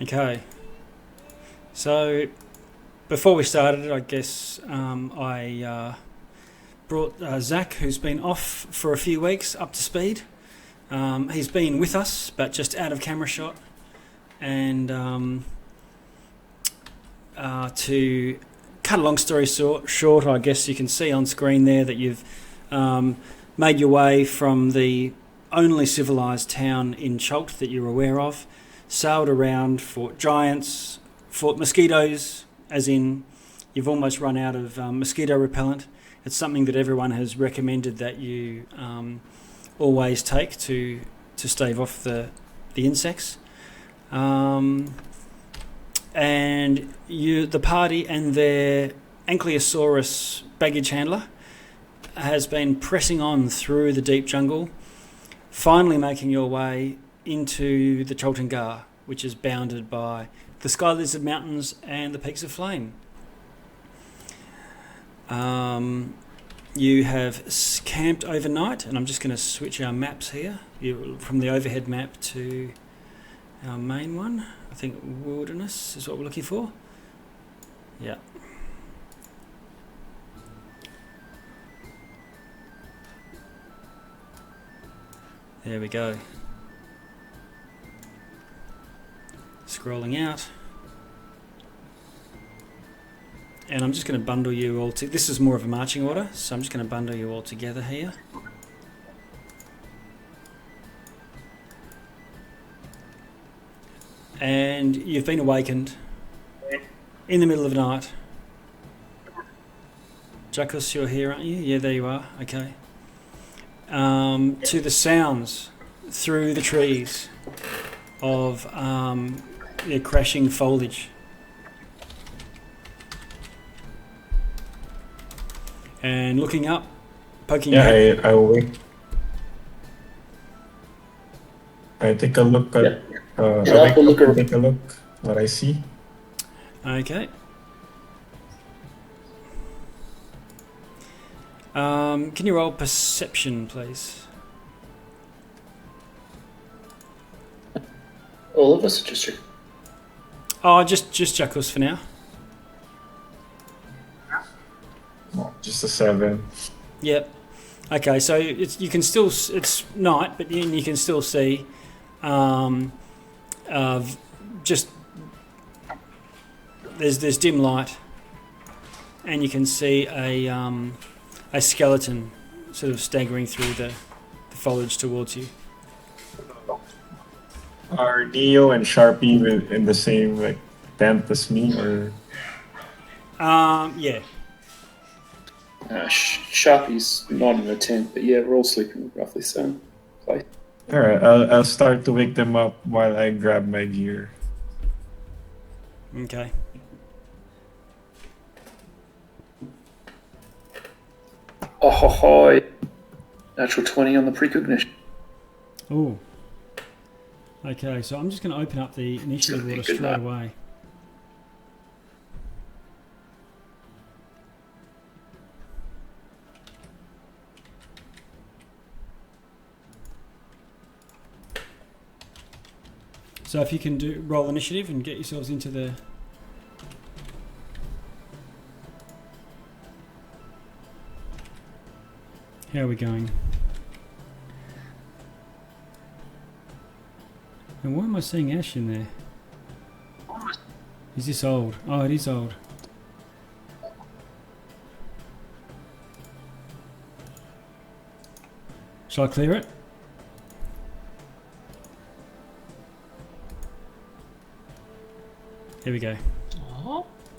Okay, so before we started, I guess I brought Zach, who's been off for a few weeks, up to speed. He's been with us, but just out of camera shot. And to cut a long story short, I guess you can see on screen there that you've made your way from the only civilised town in Chult that you're aware of, sailed around, fought giants, fought mosquitoes, as in you've almost run out of mosquito repellent. It's something that everyone has recommended that you always take to stave off the insects. And the party and their Ankylosaurus baggage handler has been pressing on through the deep jungle, finally making your way into the Chultengar, which is bounded by the Sky Lizard Mountains and the Peaks of Flame. You have camped overnight, and I'm just going to switch our maps here from the overhead map to our main one. I think wilderness is what we're looking for. Yeah. There we go. Scrolling out. And I'm just going to bundle you all to... This is more of a marching order, so I'm just going to bundle you all together here. And you've been awakened in the middle of the night. Jackus, you're here, aren't you? Yeah, there you are. Okay. To the sounds through the trees of crashing foliage. And looking up, poking your head. I awake. I take a look at. Take a look what I see. Okay. Can you roll perception, please? All of us, or just you? Oh, just Jackus for now. Oh, just a 7. Yep. Okay, so you can still, it's night, but you can still see just there's dim light, and you can see a skeleton sort of staggering through the foliage towards you. Are Neo and Sharpie in the same tent as me, or? Yeah. Sharpie's not in a tent, but yeah, we're all sleeping roughly the same place. Alright, I'll start to wake them up while I grab my gear. Okay. Oh ho ho! Natural 20 on the precognition. Oh. Okay, so I'm just going to open up the initiative order straight away. So if you can roll initiative and get yourselves into the... How are we going? And why am I seeing Ash in there? Is this old? Oh, it is old. Shall I clear it? Here we go.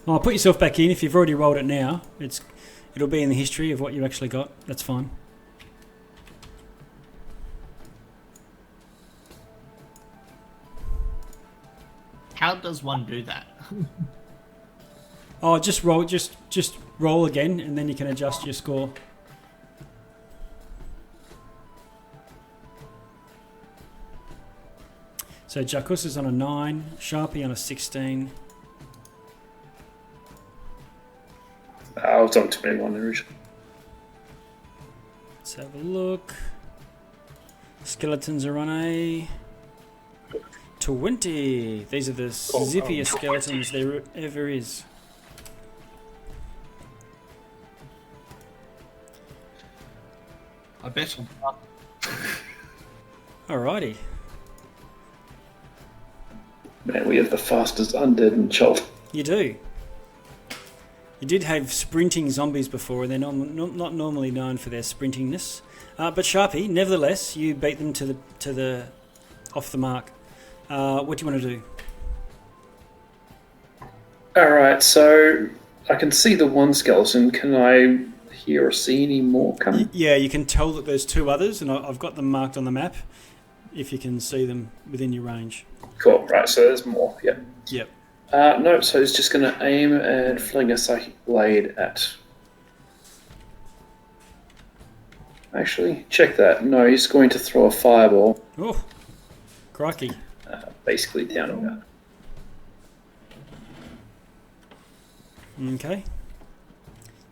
Oh, put yourself back in. If you've already rolled it now, it'll be in the history of what you actually got. That's fine. How does one do that? Oh, just roll. Just roll again, and then you can adjust your score. So Jackus is on a 9, Sharpie on a 16. I was on 21 originally. Let's have a look. Skeletons are on a 20. These are the zippiest skeletons there ever is. I bet on Alrighty. Man, we have the fastest undead in Chult. You do. You did have sprinting zombies before, and they're not normally known for their sprintingness. But Sharpie, nevertheless, you beat them to the off the mark. What do you want to do? Alright, so I can see the one skeleton. Can I hear or see any more coming? Yeah, you can tell that there's two others, and I've got them marked on the map. If you can see them within your range. Cool, right, so there's more, yeah. Yep. No, so he's just going to aim and fling a psychic blade at... Actually, check that. No, he's going to throw a fireball. Oh, crikey. Basically down on that. Okay.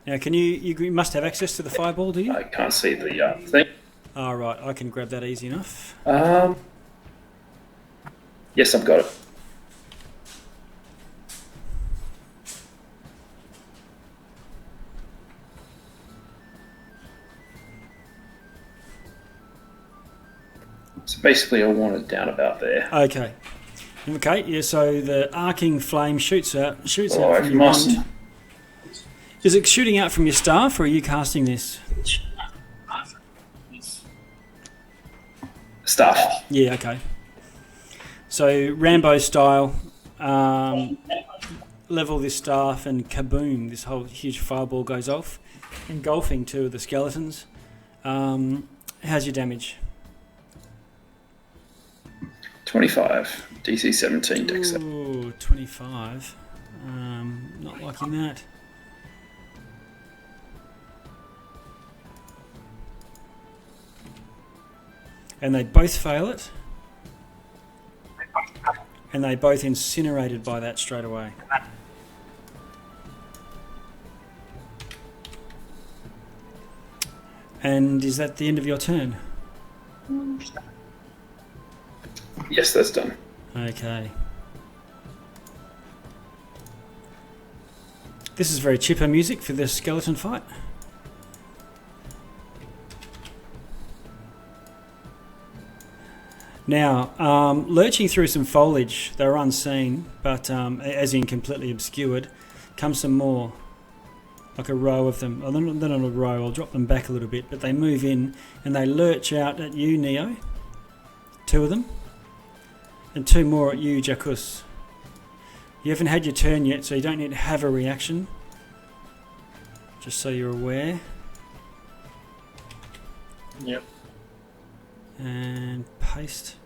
Now, can you must have access to the fireball, do you? I can't see the thing. All right, I can grab that easy enough. Yes, I've got it. So basically I want it down about there. Okay. Okay, yeah, so the arcing flame shoots out Oh, from I your must. wand. Is it shooting out from your staff, or are you casting this? Staff. Yeah, okay. So Rambo style, level this staff and kaboom, this whole huge fireball goes off, engulfing two of the skeletons. How's your damage? 25. DC 17. Dex. Ooh, 25. Not liking that. And they both fail it. And they both incinerated by that straight away. And is that the end of your turn? Yes, that's done. Okay. This is very chipper music for the skeleton fight. Now, lurching through some foliage, they were unseen, but as in completely obscured, come some more, like a row of them. Oh, they're not a row, I'll drop them back a little bit, but they move in and they lurch out at you, Neo. Two of them. And two more at you, Jacus. You haven't had your turn yet, so you don't need to have a reaction. Just so you're aware. Yep. And paste.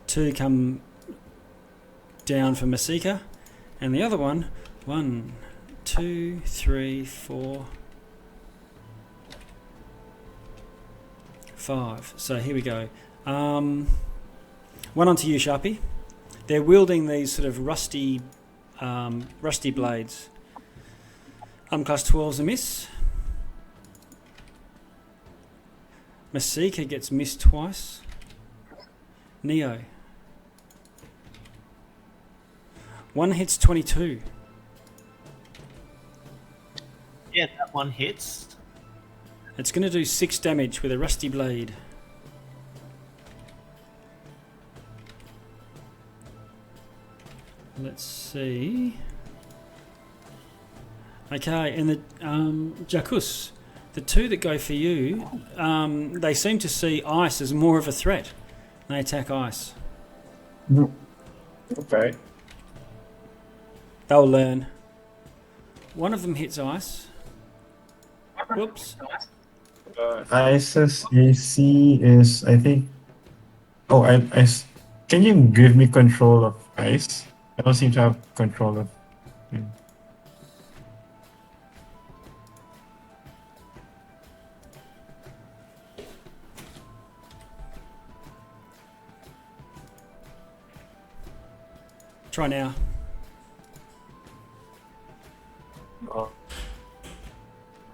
Two come down for Masika. And the other one, 1, 2, 3, 4, 5. So here we go. One onto you, Sharpie. They're wielding these sort of rusty blades. Class 12's a miss. Masika gets missed twice. Neo. One hits 22. Yeah, that one hits. It's going to do 6 damage with a rusty blade. Let's see. Okay, and the Jacus, the two that go for you, they seem to see ice as more of a threat. They attack ice. Okay. They'll learn. One of them hits ice. Whoops. Ice's AC is, I think. Oh, can you give me control of ice? I don't seem to have control of. Try now.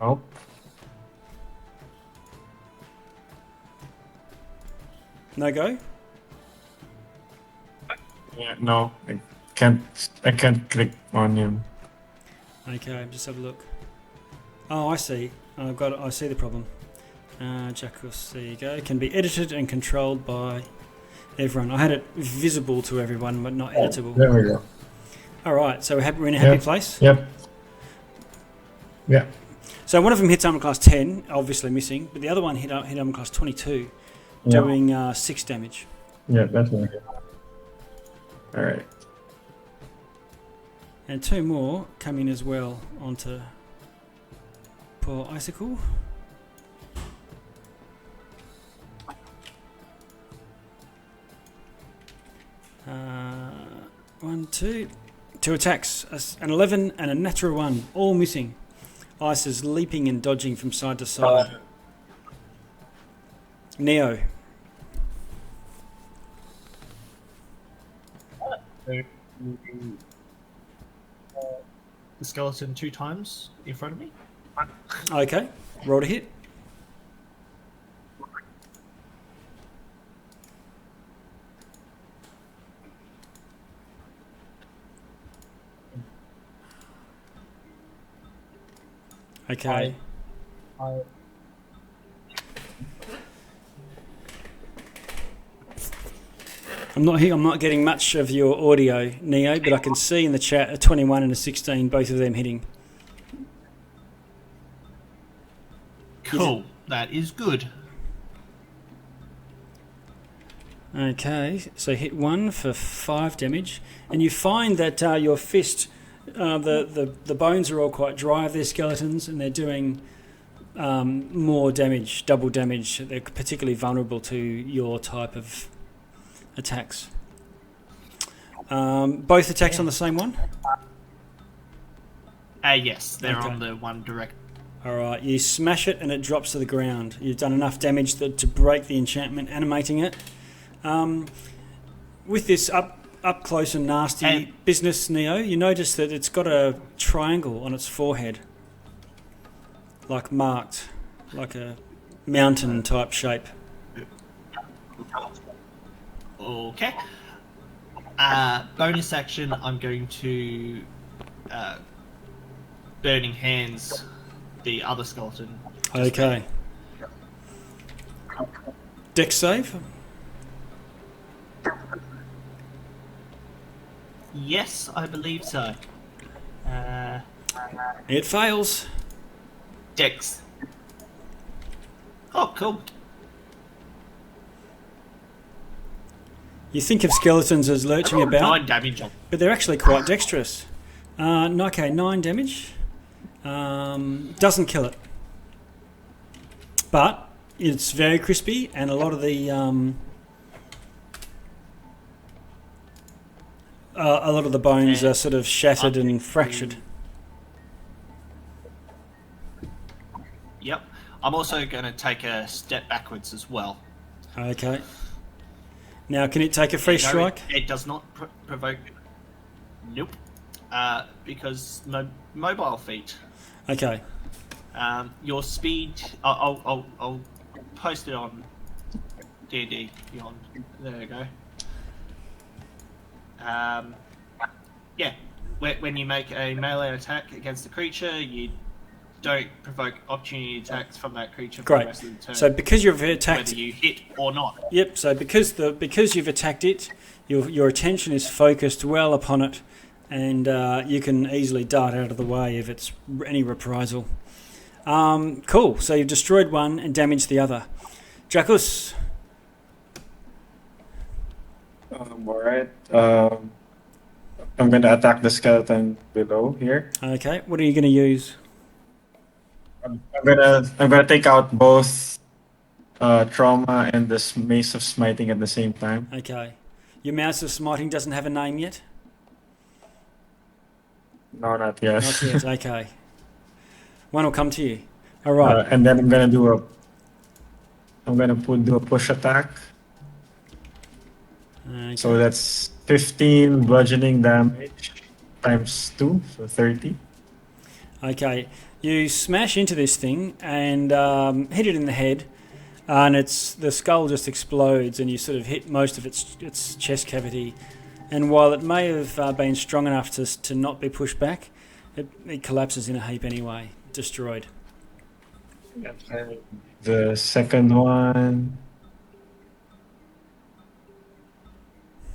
Oh. No go? Yeah, no, I can't. I can't click on him. Okay, just have a look. Oh, I see. I see the problem. Jackus, there you go. Can be edited and controlled by everyone. I had it visible to everyone, but not editable. There we go. All right, so we're in a happy Yep. place. Yep. Yeah. So one of them hits armor class 10, obviously missing, but the other one hit armor class 22, doing 6 damage. Yeah, that's right. All right. And 2 more come in as well onto poor Icicle. One, two. 2 attacks, an 11 and a natural 1, all missing. Ice is leaping and dodging from side to side. Neo. The skeleton 2 times in front of me. Okay, roll to hit. Okay. I'm not getting much of your audio, Neo, but I can see in the chat a 21 and a 16, both of them hitting. Cool. That is good. Okay, so hit 1 for 5 damage, and you find that your fist, the bones are all quite dry of their skeletons, and they're doing more damage, double damage. They're particularly vulnerable to your type of attacks. Both attacks on the same one? Yes, they're Okay. on the one direct. Alright, you smash it and it drops to the ground. You've done enough damage to break the enchantment, animating it. With this up close and nasty business, Neo, you notice that it's got a triangle on its forehead. Like marked, like a mountain type shape. Okay. Bonus action, I'm going to Burning Hands the other skeleton. Okay. Dex save? Yes, I believe so. It fails. Dex. Oh, cool. You think of skeletons as lurching about, 9 damage. but they're actually quite dexterous. Okay, 9 damage. Doesn't kill it. But it's very crispy, and a lot of the bones are sort of shattered and fractured. Yep. I'm also going to take a step backwards as well. Okay. Now, can it take a free No, strike? It does not provoke. Nope. Because no mobile feat. Okay. Your speed. I'll post it on D&D Beyond. There you go. Yeah. When you make a melee attack against a creature, you don't provoke opportunity attacks from that creature for Great. the rest of the turn. So because you've attacked, whether you hit or not. yep. So because you've attacked it, your attention is focused well upon it, and you can easily dart out of the way if it's any reprisal. Cool. So you've destroyed one and damaged the other. Jackus. Alright. I'm going to attack the skeleton below here. Okay. What are you going to use? I'm gonna take out both trauma and the mace of smiting at the same time. Okay. Your mouse of smiting doesn't have a name yet? No, not yet. Not yet. Okay. One will come to you. All right. And then I'm gonna do a push attack. Okay. So that's 15 bludgeoning damage times 2, so 30. Okay. You smash into this thing and hit it in the head, and the skull just explodes, and you sort of hit most of its chest cavity, And while it may have been strong enough to not be pushed back, it collapses in a heap anyway, destroyed. The second one,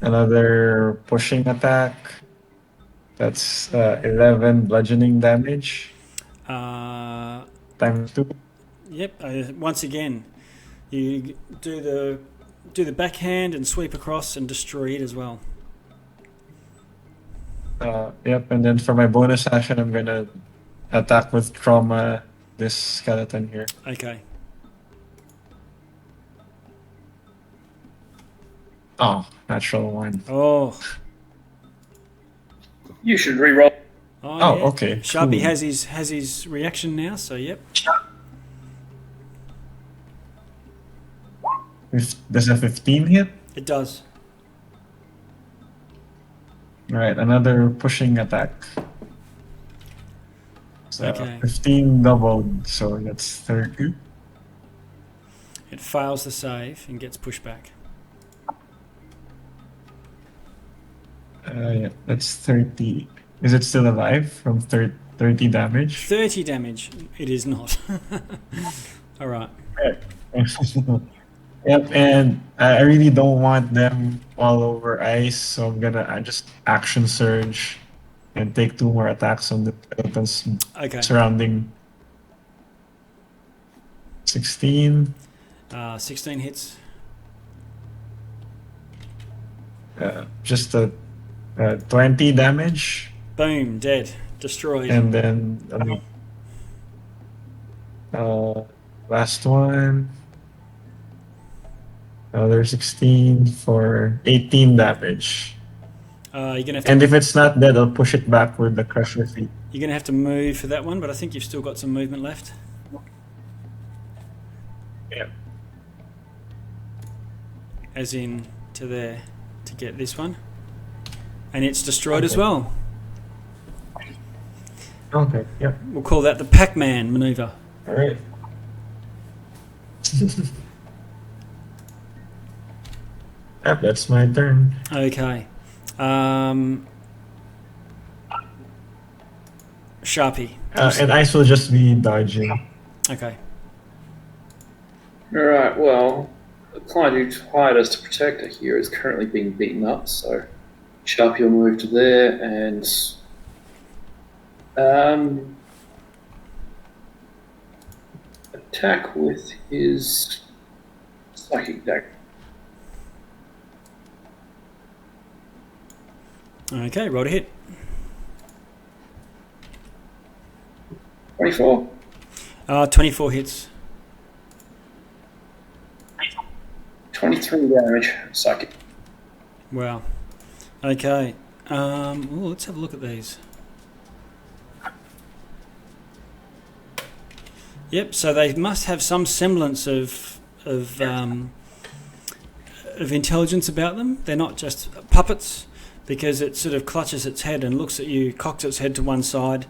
another pushing attack. That's 11 bludgeoning damage times 2. Yep. Once again, you do the backhand and sweep across and destroy it as well. Yep, and then for my bonus action, I'm gonna attack with trauma this skeleton here. Okay. Oh, natural one. Oh. You should re-roll. Oh, Oh, yeah. okay, Sharpie cool. has his reaction now, so yep. Does a 15 hit? It does. Alright, another pushing attack. So Okay. 15 doubled, so that's 30. It fails the save and gets pushed back. Yeah, that's 30. Is it still alive from 30 damage? 30 damage. It is not. All right. Yep, and I really don't want them all over ice, so I'm gonna just action surge and take 2 more attacks on the skeletons Okay. surrounding. 16. 16 hits. Just a 20 damage, Boom. Dead. Destroyed. and then last one. Another 16 for 18 damage. You're gonna have to. And if it's not dead, I'll push it back with the crusher feet. You're gonna have to move for that one, but I think you've still got some movement left. Yeah. As in to there to get this one, and it's destroyed as Okay. well. Okay. Yep. We'll call that the Pac-Man maneuver. All right. Yep, that's my turn. Okay. Sharpie. And ice will just be dodging. Okay. Alright, well, the client who hired us to protect her here is currently being beaten up, so Sharpie will move to there and attack with his psychic dagger. Okay. Roll to hit. 24. 24 hits. 23 damage, psychic. Wow. Okay. Let's have a look at these. Yep. So they must have some semblance of intelligence about them. They're not just puppets, because it sort of clutches its head and looks at you, cocks its head to one side,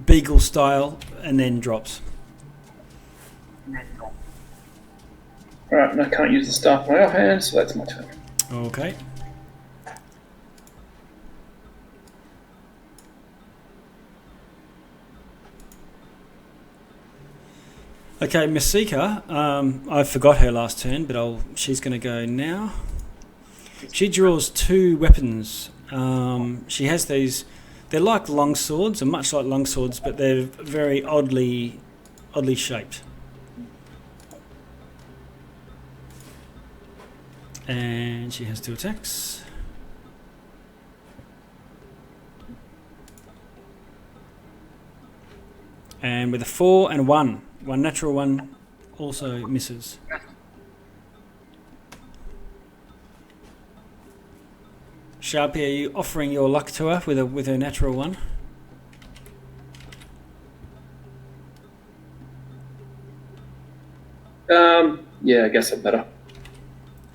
beagle style, and then drops. Alright, and I can't use the staff in my offhand, so that's my turn. Okay. Okay, Masika, I forgot her last turn, but she's going to go now. She draws 2 weapons. She has these. They're like long swords, and much like long swords, but they're very oddly shaped. And she has 2 attacks. And with a 4 and 1 natural one also misses. Sharpie, are you offering your luck to her with her natural 1? Yeah, I guess I better.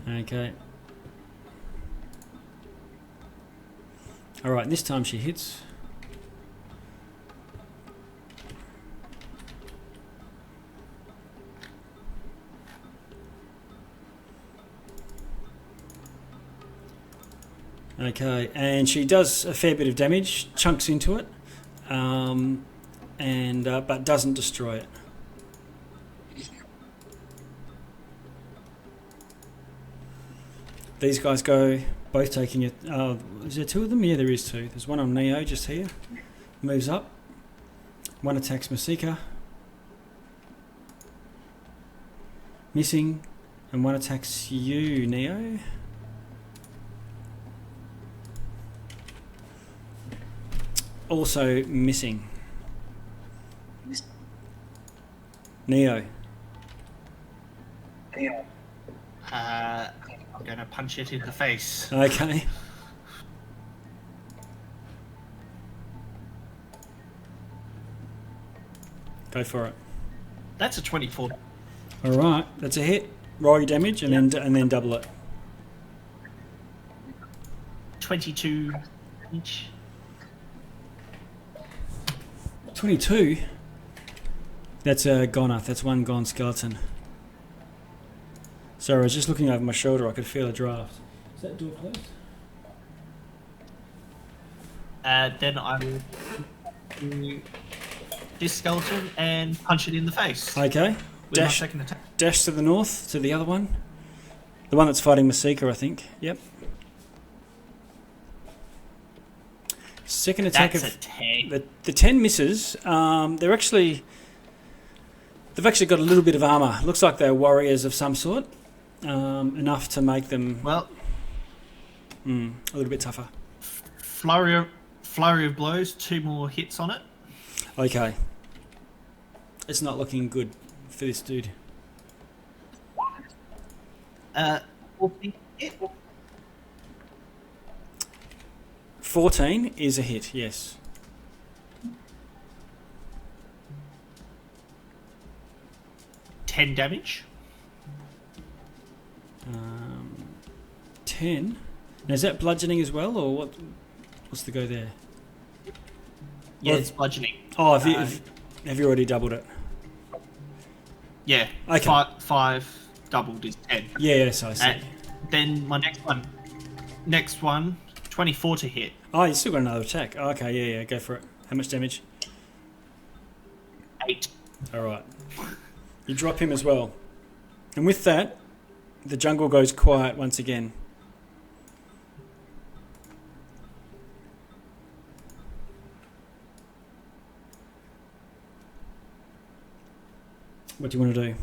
Okay. Alright, this time she hits. Okay, and she does a fair bit of damage, chunks into it, but doesn't destroy it. These guys go, both taking it. Is there two of them? Yeah, there is two. There's one on Neo just here. Moves up. One attacks Masika. Missing. And one attacks you, Neo. Also missing. Neo. I'm gonna punch it in the face. Okay. Go for it. That's a 24. All right, that's a hit. Roll your damage and then double it. 22 each. 22. That's a goner. That's one gone skeleton. Sorry, I was just looking over my shoulder. I could feel a draft. Is that door closed? Then I will do this skeleton and punch it in the face. Okay. With my second attack. Dash to the north, to the other one. The one that's fighting Masika, I think. Yep. Second attack That's of a 10. the 10 misses. They've actually got a little bit of armor. Looks like they're warriors of some sort. Enough to make them Well, a little bit tougher. flurry of blows, 2 more hits on it. Okay. It's not looking good for this dude. 14 hit. 14 is a hit, yes. Ten damage. 10. Now, is that bludgeoning as well, or what? What's the go there? Yeah, Well, it's bludgeoning. Oh, have you already doubled it? Yeah. Okay. 5 doubled is 10. Yes, I see. And then my next one, 24 to hit. Oh, you still got another attack. Oh, okay, yeah, go for it. How much damage? 8. All right. You drop him as well. And with that, the jungle goes quiet once again. What do you want to do?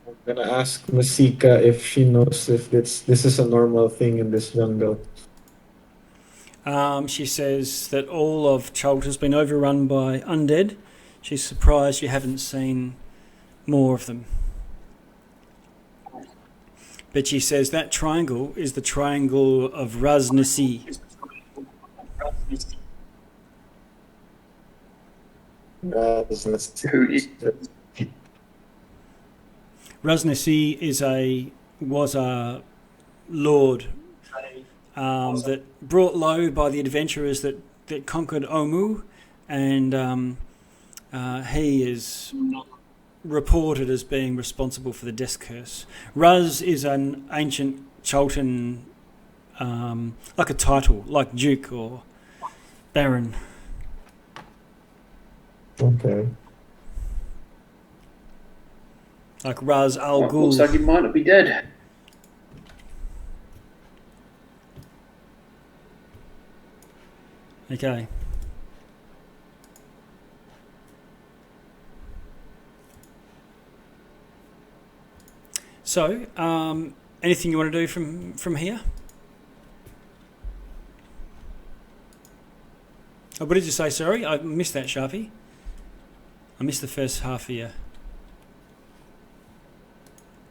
I'm gonna ask Masika if she knows if this is a normal thing in this jungle. She says that all of Chult has been overrun by undead. She's surprised you haven't seen more of them. But she says that triangle is the triangle of Raznasi. Who is Raznasi was a lord that brought low by the adventurers that conquered Omu, and he is reported as being responsible for the Death Curse. Raz is an ancient Chultan, like a title, like Duke or Baron. Okay. Like Raz Al Ghul. looks like he might not be dead. Okay. So, anything you want to do from here? Oh, what did you say? Sorry, I missed that, Sharpie. I missed the first half here.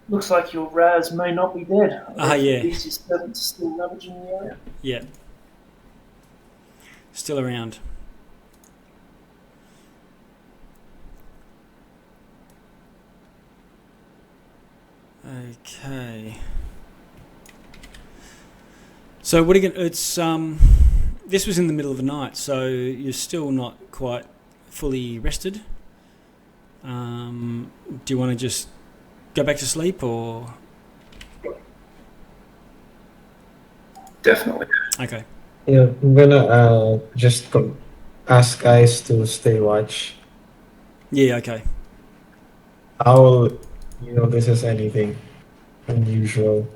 Looks like your Raz may not be dead. Yeah. These your servants are still ravaging the area. Yeah. Still around. Okay. So what are you going? It's this was in the middle of the night, so you're still not quite fully rested. Do you want to just go back to sleep, or Definitely. okay? Yeah, I'm gonna just ask guys to stay watch. Yeah, okay. I'll notice anything unusual.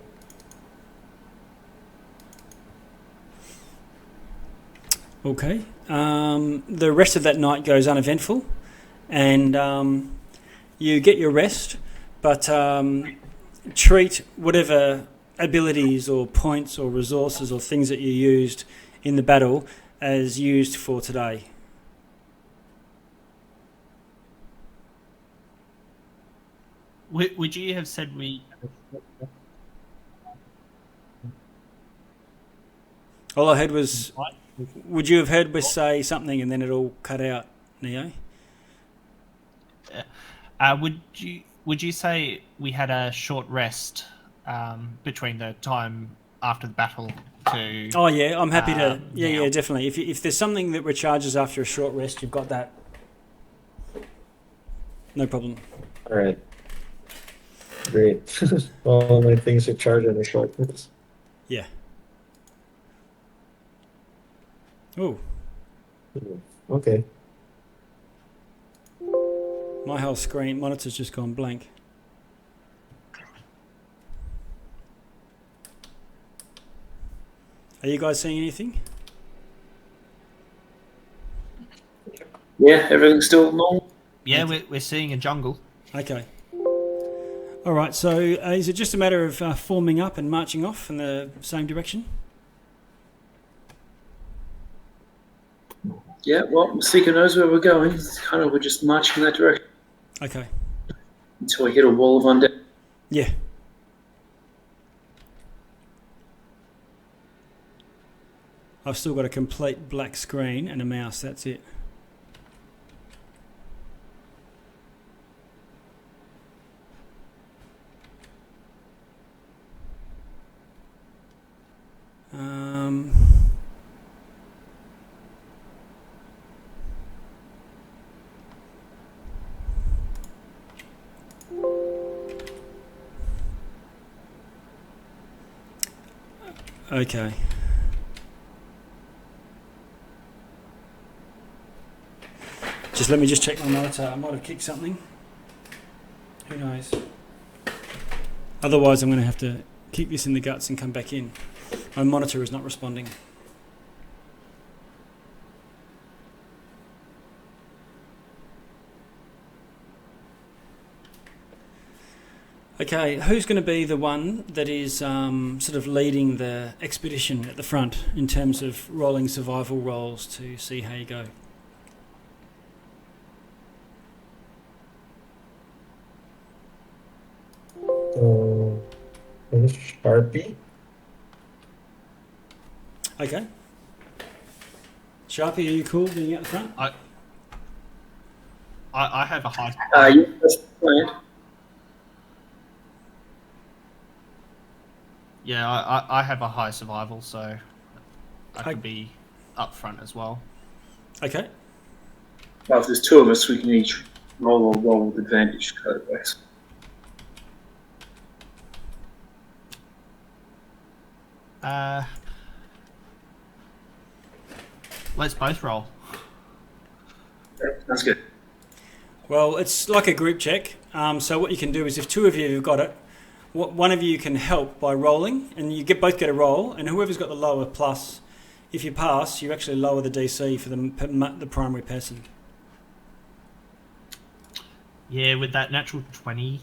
Okay. The rest of that night goes uneventful, and you get your rest, but treat whatever abilities or points or resources or things that you used in the battle as used for today. Would you have said we? All I heard was, would you have heard us say something and then it all cut out, Neo? Would you say we had a short rest between the time after the battle to? Oh yeah, I'm happy to. now? Yeah, definitely. If there's something that recharges after a short rest, you've got that. No problem. All right. Great. All my things are charged in a short rest. Yeah. Oh, Okay. my whole screen monitor's just gone blank. Are you guys seeing anything? Yeah, everything's still normal. Yeah, we're seeing a jungle. Okay. All right. So is it just a matter of forming up and marching off in the same direction? Yeah, well, Seeker knows where we're going. It's kind of we're just marching in that direction Okay. until we hit a wall of undead. Yeah. I've still got a complete black screen and a mouse. That's it. Okay. Just let me just check my monitor. I might have kicked something. Who knows? Otherwise, I'm going to have to kick this in the guts and come back in. My monitor is not responding. Okay, who's going to be the one that is sort of leading the expedition at the front in terms of rolling survival rolls to see how you go? Sharpie. Okay. Sharpie, are you cool being out the front? I have a high. Yeah, that's the plan. Yeah, I have a high survival, so I could be up front as well. Okay. Well, if there's two of us, we can each roll with advantage code-wise. Let's both roll. That's good. Well, it's like a group check. So what you can do is if two of you have got it, one of you can help by rolling, and you both get a roll, and whoever's got the lower plus, if you pass, you actually lower the DC for the primary person. Yeah, with that natural 20.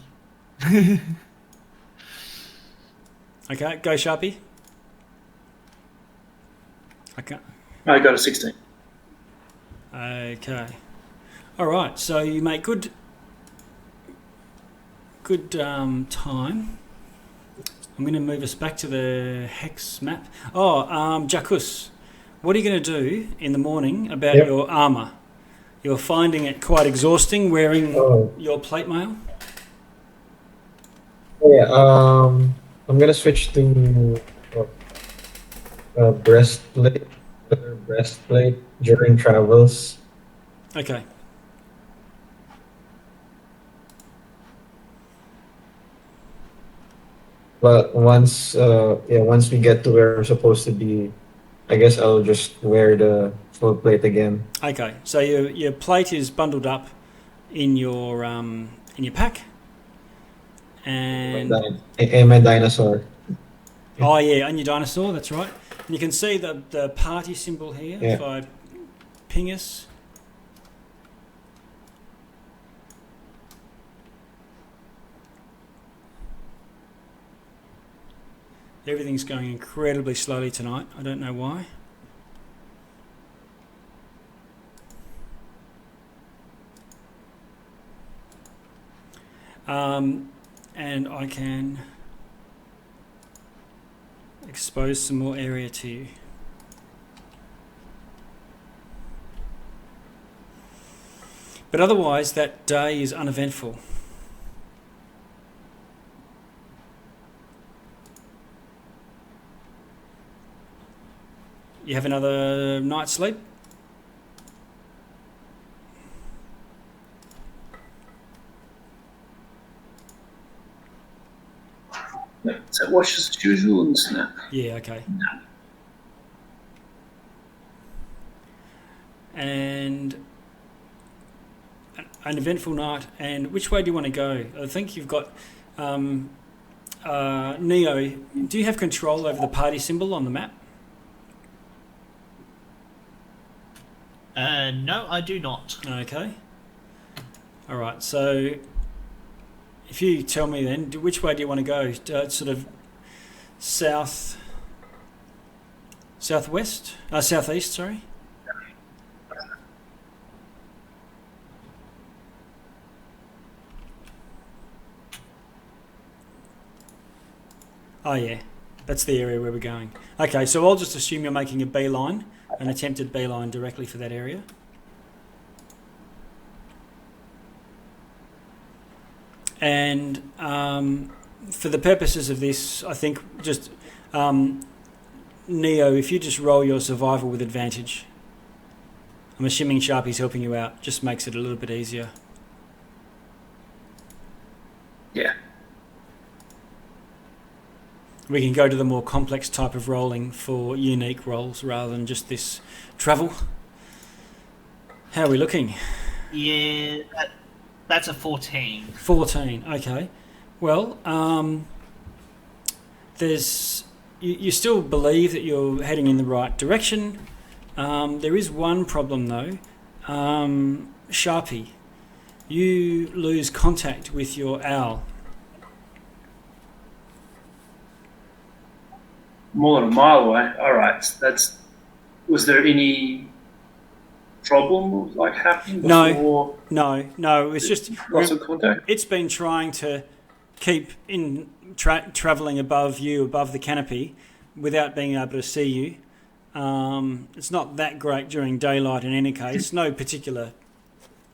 Okay, go Sharpie. Okay. I got a 16. Okay. All right. So you make good time. I'm going to move us back to the hex map. Oh, Jacus, what are you going to do in the morning about your armor? You're finding it quite exhausting wearing your plate mail? Yeah, I'm gonna switch to breastplate during travels. Okay. But once we get to where we're supposed to be, I guess I'll just wear the full plate again. Okay, so your plate is bundled up in your pack, and And my dinosaur. oh yeah, and your dinosaur. That's right. And you can see the party symbol here. Yeah. If I ping us. Everything's going incredibly slowly tonight. I don't know why. And I can expose some more area to you. But otherwise, that day is uneventful. You have another night's sleep? No, so wash as usual and snap. Yeah, okay. And an eventful night. And which way do you want to go? I think you've got Neo. Do you have control over the party symbol on the map? No, I do not. Okay. All right. So, if you tell me then, which way do you want to go? Sort of southwest, southeast. Sorry. Oh yeah, that's the area where we're going. Okay, so I'll just assume you're making a beeline, an attempted beeline directly for that area. And for the purposes of this, I think just Neo, if you just roll your survival with advantage, I'm assuming Sharpie's helping you out, just makes it a little bit easier. Yeah. We can go to the more complex type of rolling for unique rolls rather than just this travel. How are we looking? Yeah, that's a 14. 14, okay. Well, you still believe that you're heading in the right direction. There is one problem though. Sharpie, you lose contact with your owl. More than a mile away. All right. Was there any problem like happening before? No. It's just loss of contact. It's been trying to keep in traveling above the canopy, without being able to see you. It's not that great during daylight in any case. No particular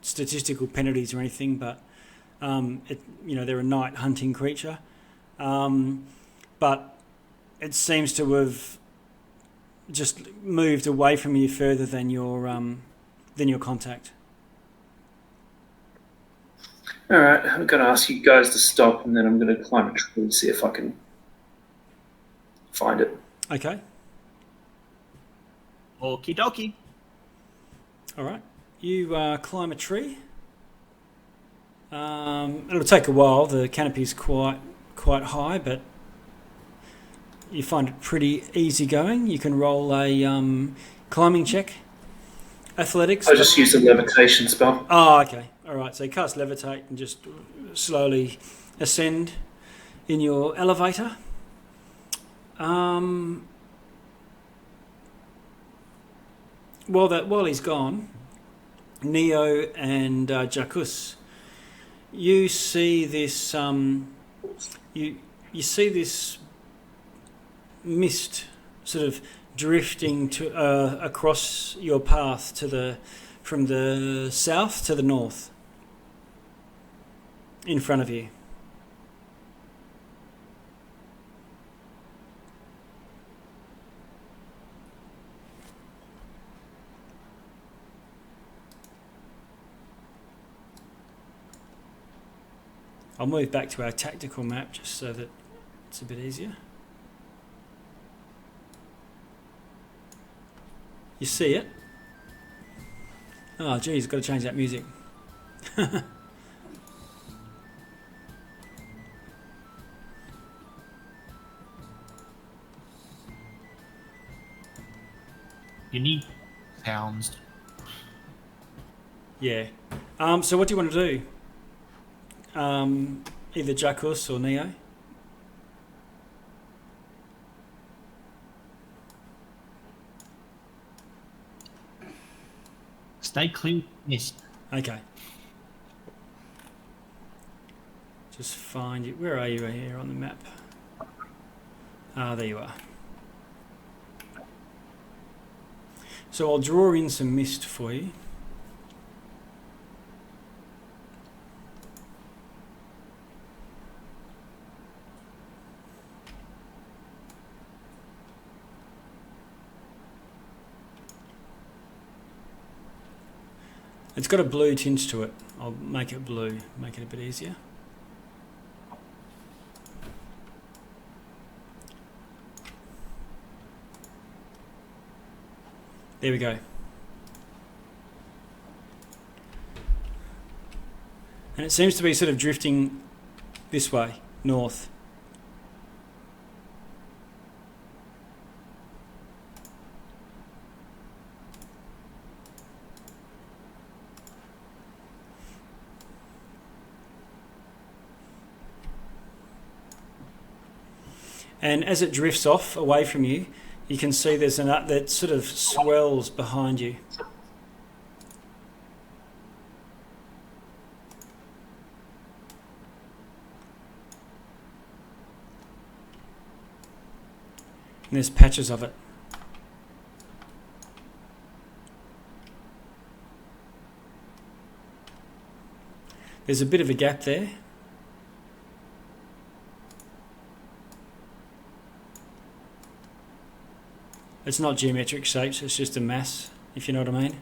statistical penalties or anything, but they're a night hunting creature. But it seems to have just moved away from you further than your contact. All right, I'm going to ask you guys to stop, and then I'm going to climb a tree and see if I can find it. Okay. Okie dokie. All right. You climb a tree. It'll take a while. The canopy's quite high, but you find it pretty easy going. You can roll a climbing check. Athletics. I just used a levitation spell. Oh, okay. All right. So you cast levitate and just slowly ascend in your elevator. While he's gone, Neo and Jacus, you see this you see this mist sort of drifting to across your path from the south to the north in front of you. I'll move back to our tactical map just so that It's a bit easier. You see it? Oh, geez, got to change that music. Unique sounds. Yeah. So what do you want to do? Either Jackus or Neo? Stay clear of mist. Okay. Just find you. Where are you here on the map? Ah, there you are. So I'll draw in some mist for you. It's got a blue tinge to it. I'll make it blue, make it a bit easier. There we go. And it seems to be sort of drifting this way, north. And as it drifts off away from you, you can see there's an that sort of swells behind you. And there's patches of it. There's a bit of a gap there. It's not geometric shapes, it's just a mass, if you know what I mean.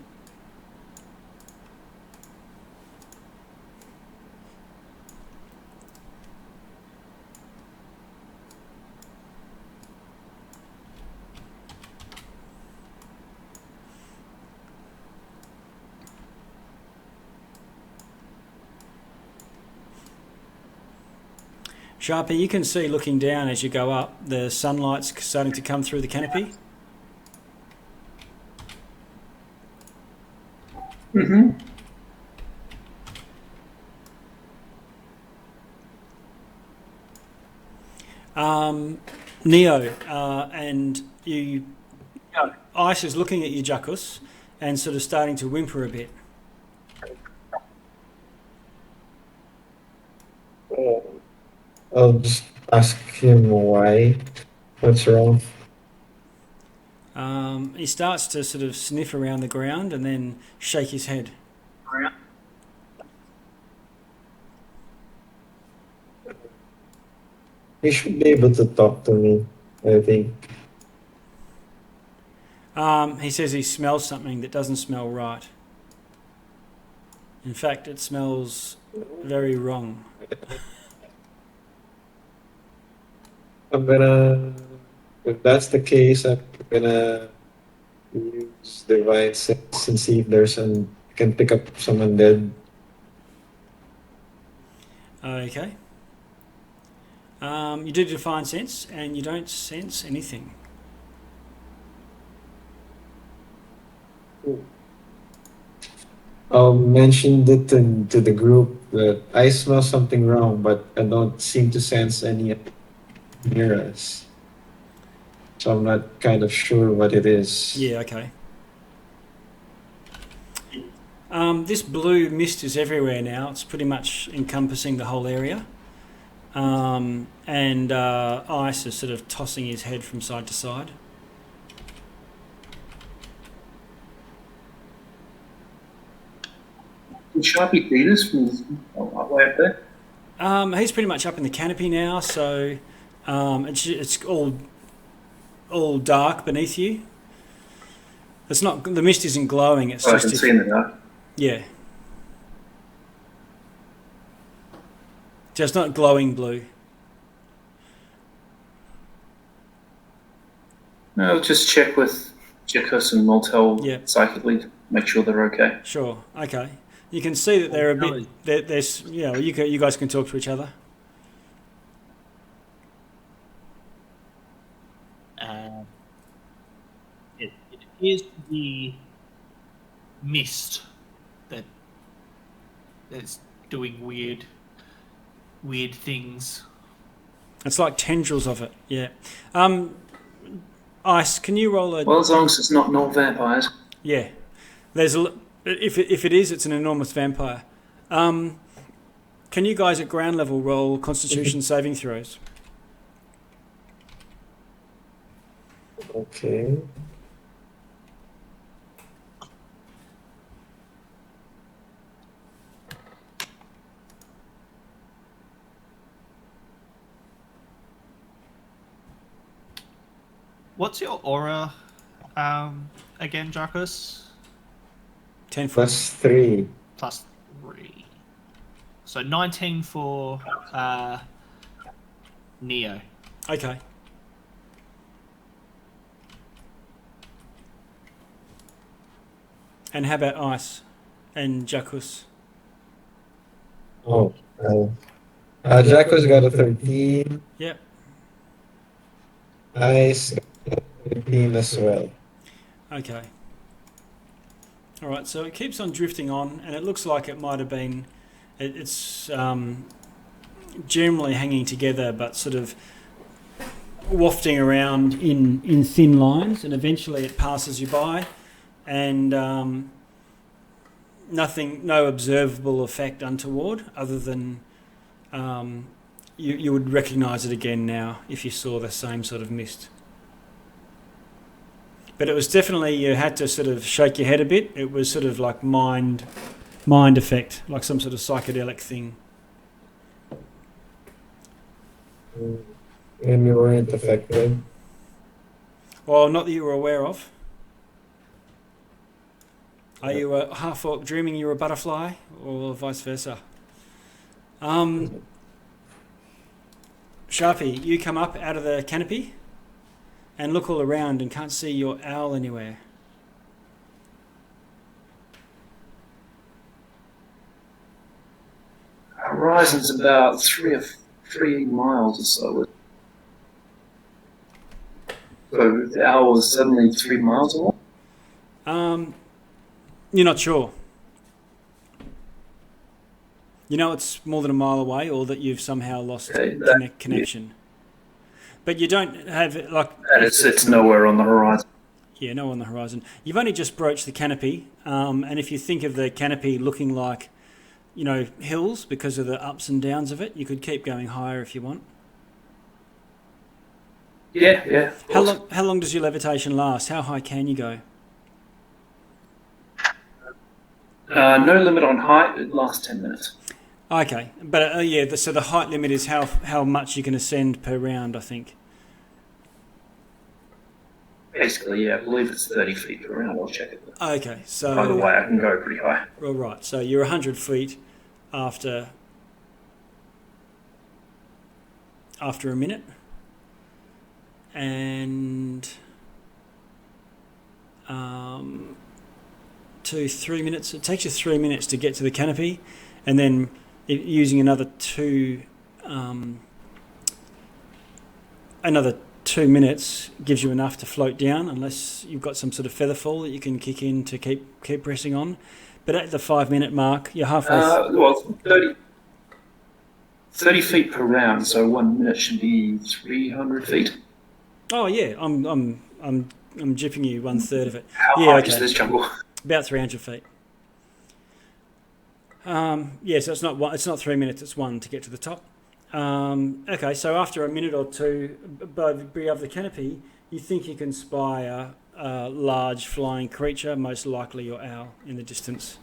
Sharpie, you can see looking down as you go up, the sunlight's starting to come through the canopy. Mm-hmm. Neo, and you, Ice is looking at you, Jackus, and sort of starting to whimper a bit. I'll just ask him why. What's wrong? He starts to sort of sniff around the ground and then shake his head. He should be able to talk to me, I think. He says he smells something that doesn't smell right. In fact, it smells very wrong. If that's the case, I'm gonna use divine sense and see if I can pick up someone dead. Okay. You do define sense, and you don't sense anything. I'll mention it to the group that I smell something wrong, but I don't seem to sense any near us. So I'm not kind of sure what it is. Yeah, okay. This blue mist is everywhere now. It's pretty much encompassing the whole area. And Ice is sort of tossing his head from side to side. Can Sharpie beat us from way up there? He's pretty much up in the canopy now, so it's all dark beneath you. It's not, the mist isn't glowing. It's I just can see in the dark. yeah. Just not glowing blue. No, just check with Jackus and Moltel Yeah. psychically to make sure they're okay. Sure. Okay. You can see that they're a bit. There's you guys can talk to each other. It appears to be mist that's doing weird things. It's like tendrils of it. Yeah. Ice. Can you roll a? Well, as long as it's not vampires. Yeah. There's if it is, it's an enormous vampire. Can you guys at ground level roll Constitution saving throws? Okay. What's your aura again, Jarkus? 10 foot. +3. Plus 3. So 19 for Neo. Okay. And how about Ice and Jackus? Oh, Jacko's got a 13. Yep. Ice got a 13 as well. Okay. All right. So it keeps on drifting on, and it looks like it might have been. It's generally hanging together, but sort of wafting around in thin lines, and eventually it passes you by, and no observable effect untoward, other than you would recognise it again now if you saw the same sort of mist. But it was definitely, you had to sort of shake your head a bit. It was sort of like mind effect, like some sort of psychedelic thing. And you weren't affected. Well, not that you were aware of. Are you a half-orc dreaming you're a butterfly, or vice versa? Sharpie, you come up out of the canopy and look all around and can't see your owl anywhere. Horizon's about 3 miles or so. So the owl was suddenly 3 miles away. You're not sure. You know it's more than a mile away, or that you've somehow lost connection. But you don't have like. And it's nowhere on the horizon. Yeah, no on the horizon. You've only just broached the canopy, and if you think of the canopy looking like, hills because of the ups and downs of it, you could keep going higher if you want. Yeah. How long does your levitation last? How high can you go? No limit on height. It lasts 10 minutes. Okay, but so the height limit is how much you can ascend per round, I think. Basically, yeah. I believe it's 30 feet per round. I'll check it. Okay, so Either way, I can go pretty high. Well, right. So you're 100 feet after a minute, and 3 minutes. It takes you 3 minutes to get to the canopy, and then using another 2 minutes gives you enough to float down, unless you've got some sort of feather fall that you can kick in to keep pressing on. But at the 5 minute mark, you're halfway. 30 feet per round, so 1 minute should be 300 feet. Oh yeah, I'm jipping you 1/3 of it. How high is this jungle? About 300 feet. So it's not 3 minutes, it's 1 to get to the top. Okay, so after a minute or two above the canopy, you think you can spy a large flying creature, most likely your owl, in the distance.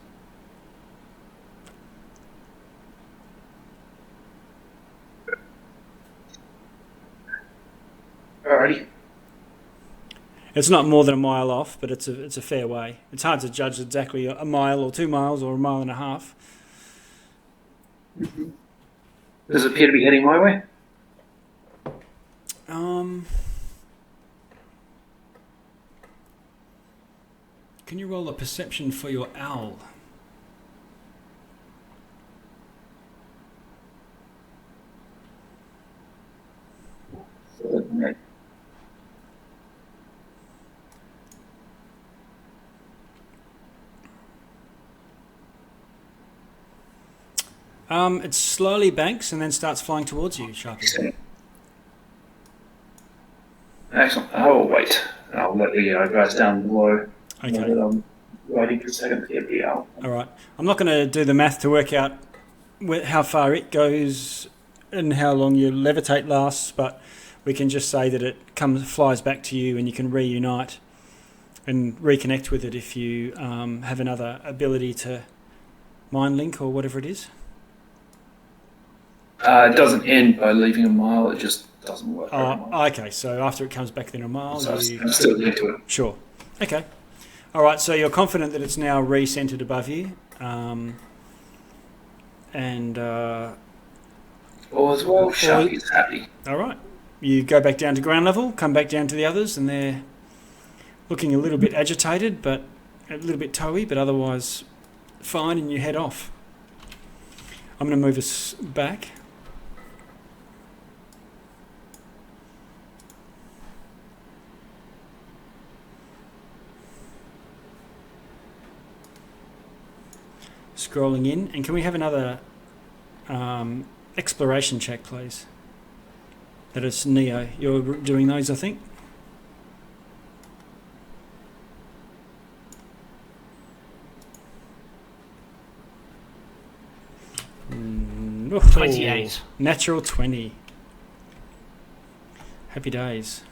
Alrighty. It's not more than a mile off, but it's a fair way. It's hard to judge exactly a mile or 2 miles or a mile and a half. Mm-hmm. Does it appear to be heading my way? Can you roll a perception for your owl? It slowly banks and then starts flying towards you, Sharpie. Excellent. I will wait. I'll let the guys down below. Okay. Know that I'm waiting for a second to get the owl. All right. I'm not going to do the math to work out how far it goes and how long your levitate lasts, but we can just say that it flies back to you and you can reunite and reconnect with it if you have another ability to mind link or whatever it is. It doesn't end by leaving a mile. It just doesn't work. Okay. So after it comes back in a mile, So I'm still linked to it. Sure. Okay. All right. So you're confident that it's now re-centered above you, and All as well. Sharpie's happy. all right. You go back down to ground level, come back down to the others, and they're looking a little bit agitated, but a little bit toey, but otherwise fine, and you head off. I'm going to move us back. Scrolling in, and can we have another exploration check, please? That is Neo. You're doing those, I think. Oh, 28. Natural 20. Happy days.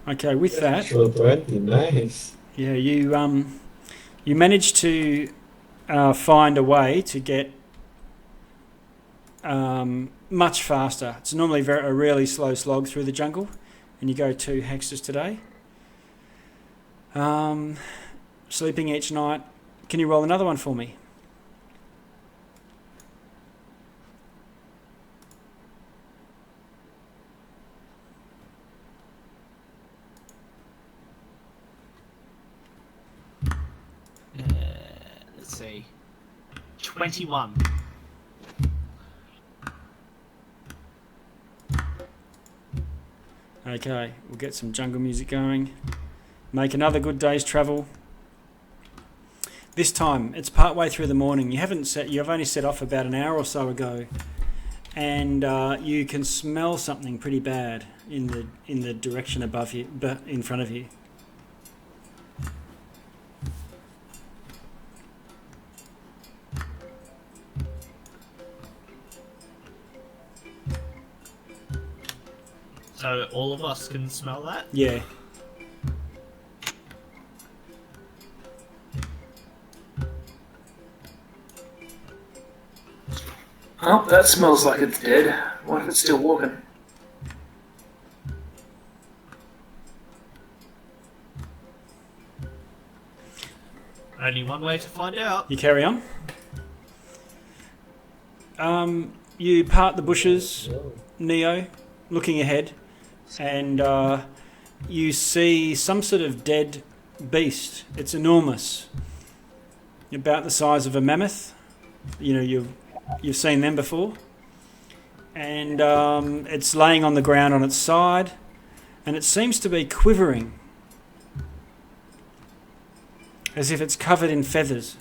Okay, with that, Natural 20, nice. yeah, you managed to find a way to get much faster. It's normally a really slow slog through the jungle, and you go 2 hexes today. Sleeping each night. Can you roll another one for me? Let's see. 21. Okay, we'll get some jungle music going. Make another good day's travel. This time, it's part way through the morning. You've only set off about an hour or so ago, and you can smell something pretty bad in the direction above you, but in front of you. So all of us can smell that? Yeah. Oh, that smells like it's dead. What if it's still walking? Only one way to find out. You carry on. You part the bushes, Neo, looking ahead, and you see some sort of dead beast. It's enormous, about the size of a mammoth. You know, you've seen them before, and it's laying on the ground on its side, and it seems to be quivering, as if it's covered in feathers.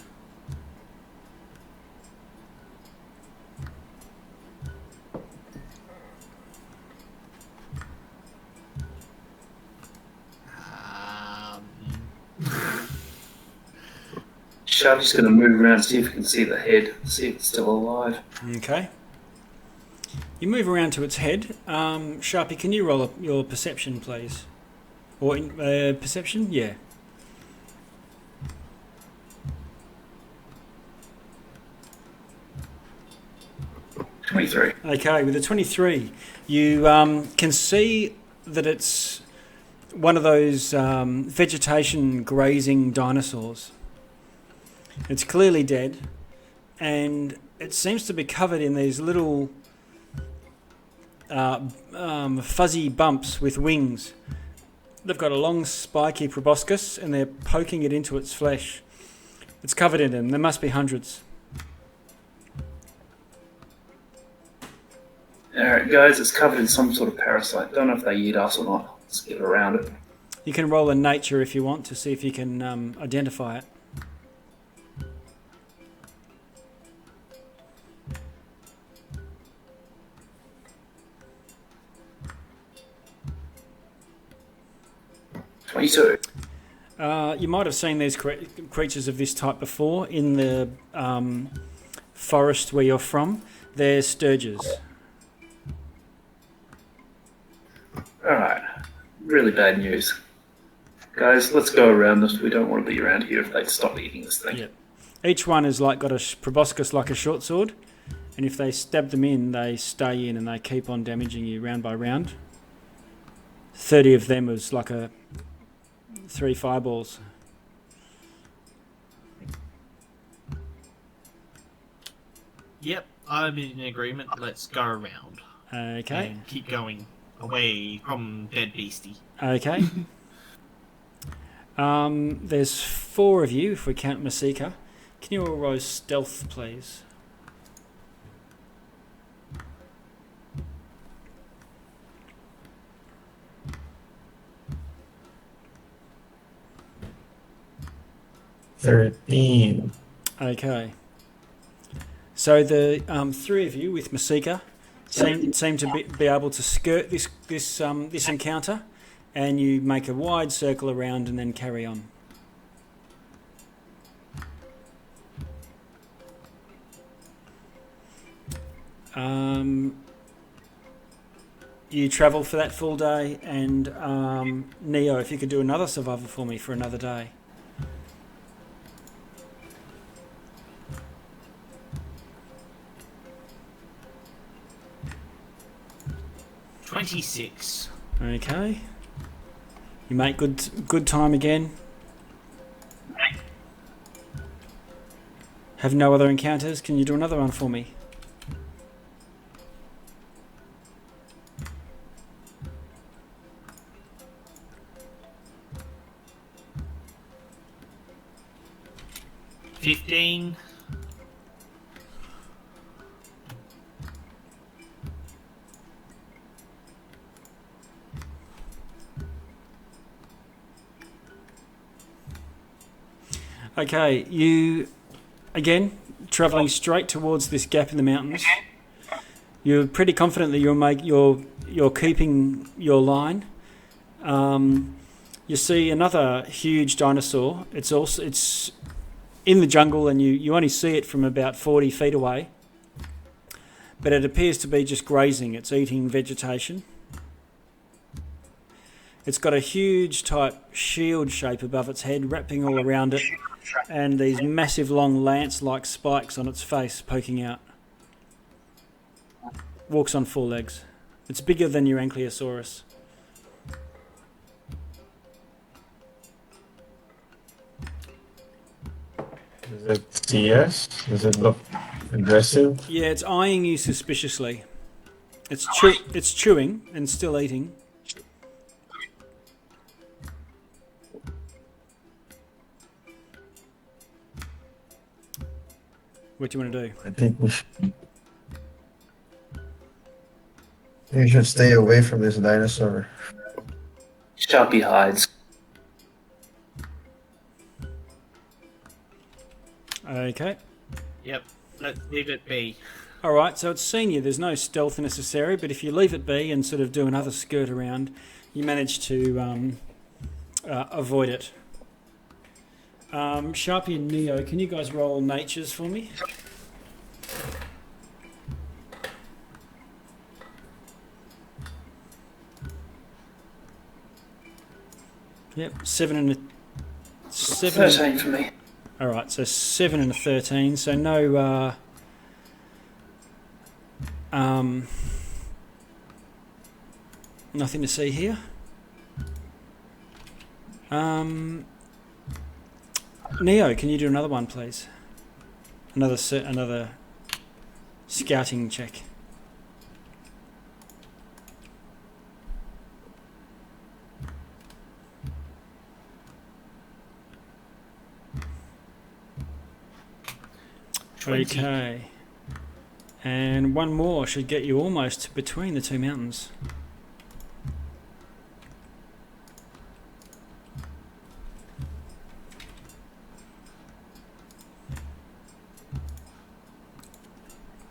Sharpie's going to move around, see if we can see the head, see if it's still alive. Okay. You move around to its head. Sharpie, can you roll up your perception, please? Or perception? Yeah. 23. Okay, with a 23, you can see that it's one of those vegetation grazing dinosaurs. It's clearly dead, and it seems to be covered in these little fuzzy bumps with wings They've got a long spiky proboscis and they're poking it into its flesh. It's covered in them. There must be hundreds. Alright, guys, it's covered in some sort of parasite. Don't know if they eat us or not. Let's get around it. You can roll in nature if you want to see if you can identify it. You might have seen these creatures of this type before in the forest where you're from. They're sturges. Alright, really bad news. Guys, let's go around this. We don't want to be around here if they stop eating this thing. Yep. Each one has got a proboscis like a short sword, and if they stab them in, they stay in and they keep on damaging you round by round. 30 of them was like 3 fireballs. Yep, I'm in agreement. Let's go around. Okay. And keep going away from dead beastie. Okay. There's 4 of you, if we count Masika. Can you all roll stealth, please? $13. Okay. So the 3 of you with Masika seem to be able to skirt this encounter, and you make a wide circle around and then carry on. You travel for that full day, and Neo, if you could do another survival for me for another day. $26. Okay. You make good time again. Have no other encounters. Can you do another one for me? $15. Okay, you again travelling straight towards this gap in the mountains. You're pretty confident that you're keeping your line. You see another huge dinosaur. It's in the jungle, and you only see it from about 40 feet away. But it appears to be just grazing. It's eating vegetation. It's got a huge type shield shape above its head, wrapping all around it, and these massive long lance-like spikes on its face poking out. Walks on 4 legs. It's bigger than your Ankylosaurus. Is it CS? Does it look aggressive? Yeah, it's eyeing you suspiciously. It's chewing and still eating. What do you want to do? I think we should. You should stay away from this dinosaur. Sharpie hides. Okay. Yep, let's leave it be. Alright, so it's seen you. There's no stealth necessary, but if you leave it be and sort of do another skirt around, you manage to avoid it. Sharpie and Neo, can you guys roll natures for me? Yep, 7 and a 7. 13 for me. Alright, so 7 and a 13, so no nothing to see here. Neo, can you do another one, please? Another scouting check. 20. Okay. And one more should get you almost between the two mountains.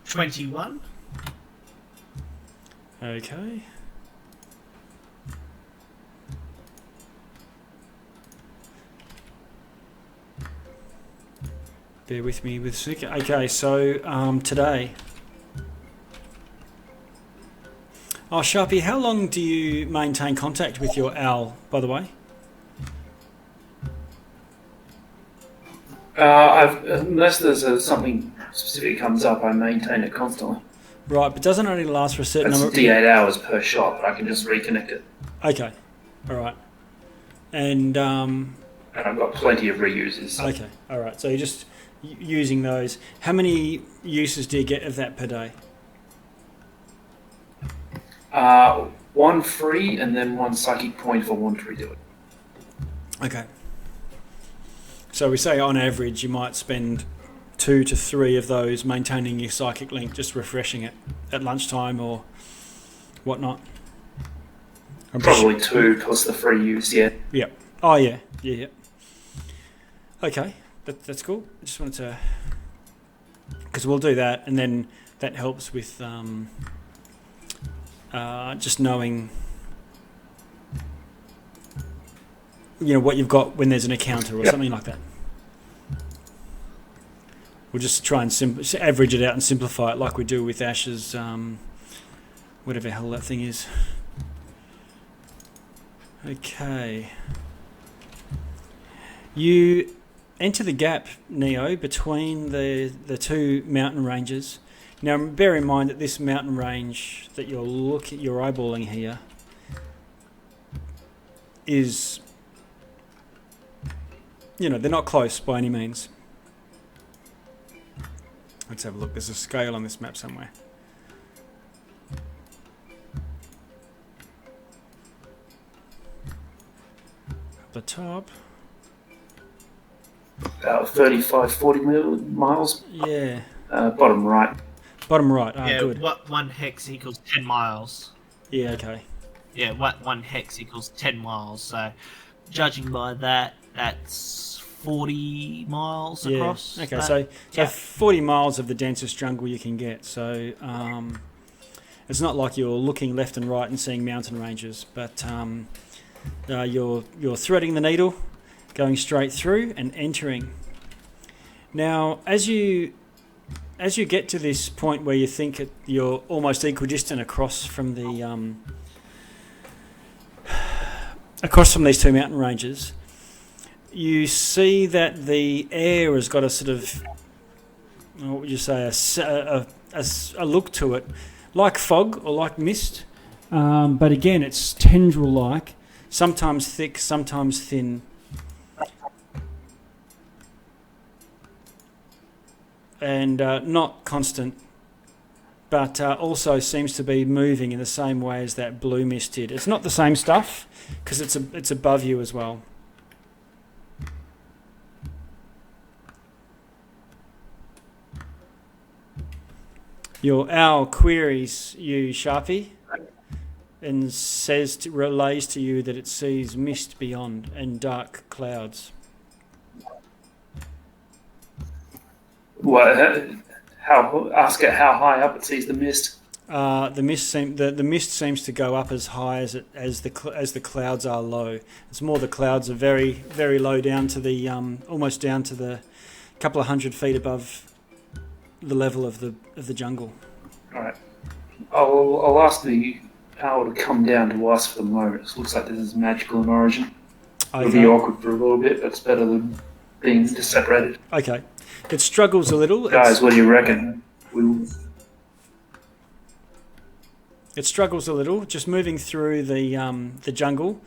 $21. Okay. Bear with me with a second. Okay, so today. Oh, Sharpie, how long do you maintain contact with your owl, by the way? Unless there's something specific comes up, I maintain it constantly. Right, but doesn't it only last for a certain That's number? D8 hours per shot, but I can just reconnect it. Okay, all right. And And I've got plenty of reuses. So. okay, all right. So you're just using those. How many uses do you get of that per day? One free and then one psychic point for one to redo it. Okay. So we say on average you might spend 2 to 3 of those maintaining your psychic link, just refreshing it at lunchtime or whatnot. Probably 2 plus the free use, yeah. Yep. Oh yeah. Yeah. Okay. That's cool. I just wanted to, because we'll do that, and then that helps with just knowing, what you've got when there's an encounter or something like that. We'll just try and average it out and simplify it like we do with Ash's, whatever hell that thing is. Okay. You enter the gap, Neo, between the two mountain ranges. Now, bear in mind that this mountain range that you're eyeballing here is, they're not close by any means. Let's have a look. There's a scale on this map somewhere. Up the top. About 35, 40 miles. Yeah. Bottom right. Bottom right. Yeah, Good. one hex equals 10 miles. Yeah, okay. Yeah, one hex equals 10 miles. So, judging by that, that's 40 miles across. Okay, so 40 miles of the densest jungle you can get. So it's not like you're looking left and right and seeing mountain ranges, but you're threading the needle, going straight through and entering. Now, as you get to this point where you think you're almost equidistant across from these two mountain ranges, you see that the air has got a sort of, what would you say, a look to it, like fog or like mist, but again it's tendril-like, sometimes thick, sometimes thin. And not constant, but also seems to be moving in the same way as that blue mist did. It's not the same stuff because it's above you as well. Your owl queries you, Sharpie, and relays to you that it sees mist beyond and dark clouds. Ask it how high up it sees the mist. The mist seems to go up as high as the clouds are low. It's more the clouds are very, very low, down to the almost down to the couple of 100 feet above the level of the jungle. All right, I'll ask the owl to come down to us for the moment. It looks like this is magical in origin. It'll be awkward for a little bit, but it's better than being just separated. Okay. It struggles a little. Guys, what do you reckon? It struggles a little, just moving through the jungle,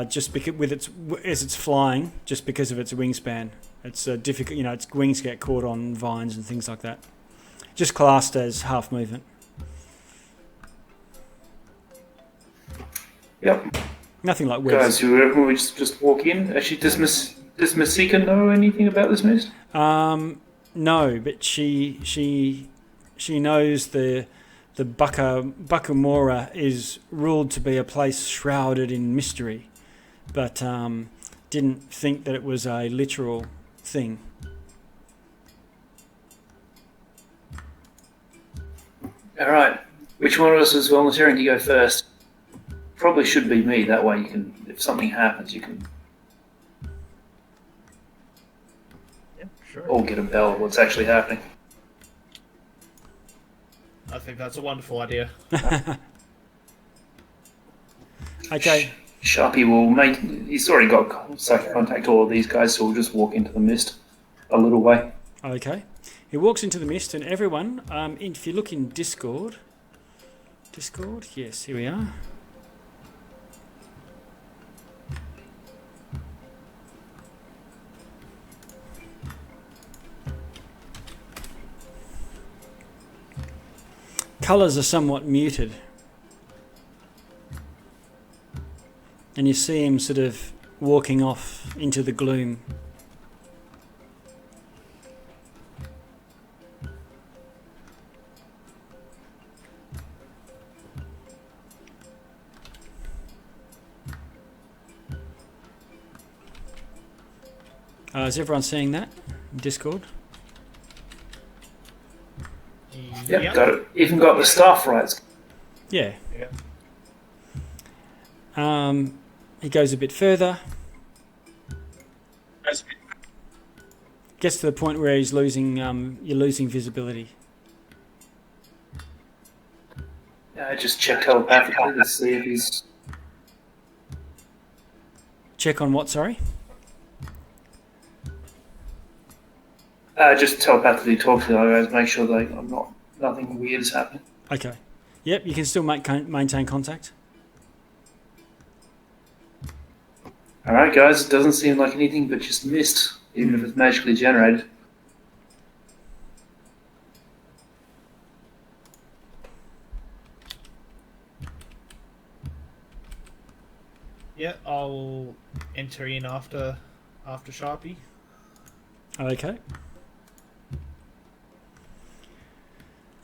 just because as it's flying, just because of its wingspan. It's difficult, its wings get caught on vines and things like that. Just classed as half movement. Yep. Nothing like webs. Guys, you reckon we just walk in? Actually, does Masika know anything about this mist? No, but she knows the Bakumora is ruled to be a place shrouded in mystery, but didn't think that it was a literal thing. All right. Which one of us is volunteering to go first? Probably should be me. That way, you can, if something happens, you can Yeah, sure. all get a bell of what's actually happening. I think that's a wonderful idea. Okay. Sharpie will make. He's already got psychic contact to all of these guys, so we'll just walk into the mist a little way. Okay. He walks into the mist, and everyone, if you look in Discord, yes, here we are. Colours are somewhat muted, and you see him sort of walking off into the gloom. Is everyone seeing that in Discord? Yep, got it. Even got the staff rights. Yeah. He goes a bit further. Gets to the point where he's losing. You're losing visibility. Just check telepathically to see if he's. Check on what? Sorry. Just telepathically talk to the other guys, make sure that nothing weird is happening. Okay. Yep. You can still maintain contact. All right, guys. It doesn't seem like anything but just mist, even if it's magically generated. Yeah, I'll enter in after Sharpie. Okay.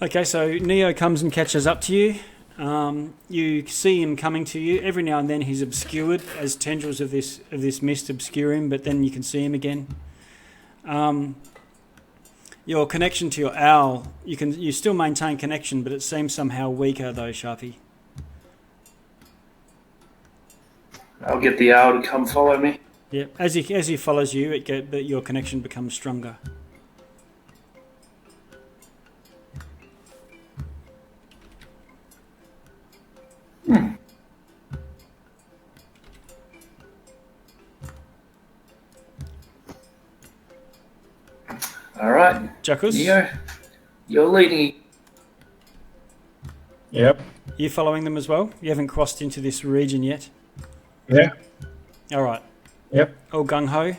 Okay, so Neo comes and catches up to you. You see him coming to you. Every now and then he's obscured as tendrils of this mist obscure him, but then you can see him again. Your connection to your owl, you still maintain connection, but it seems somehow weaker though, Sharpie. I'll get the owl to come follow me. Yeah, as he follows you, your connection becomes stronger. All right, Jackus, Neo, you're leading. Yep. you following them as well? You haven't crossed into this region yet. Yeah. All right. Yep. Oh, gung ho.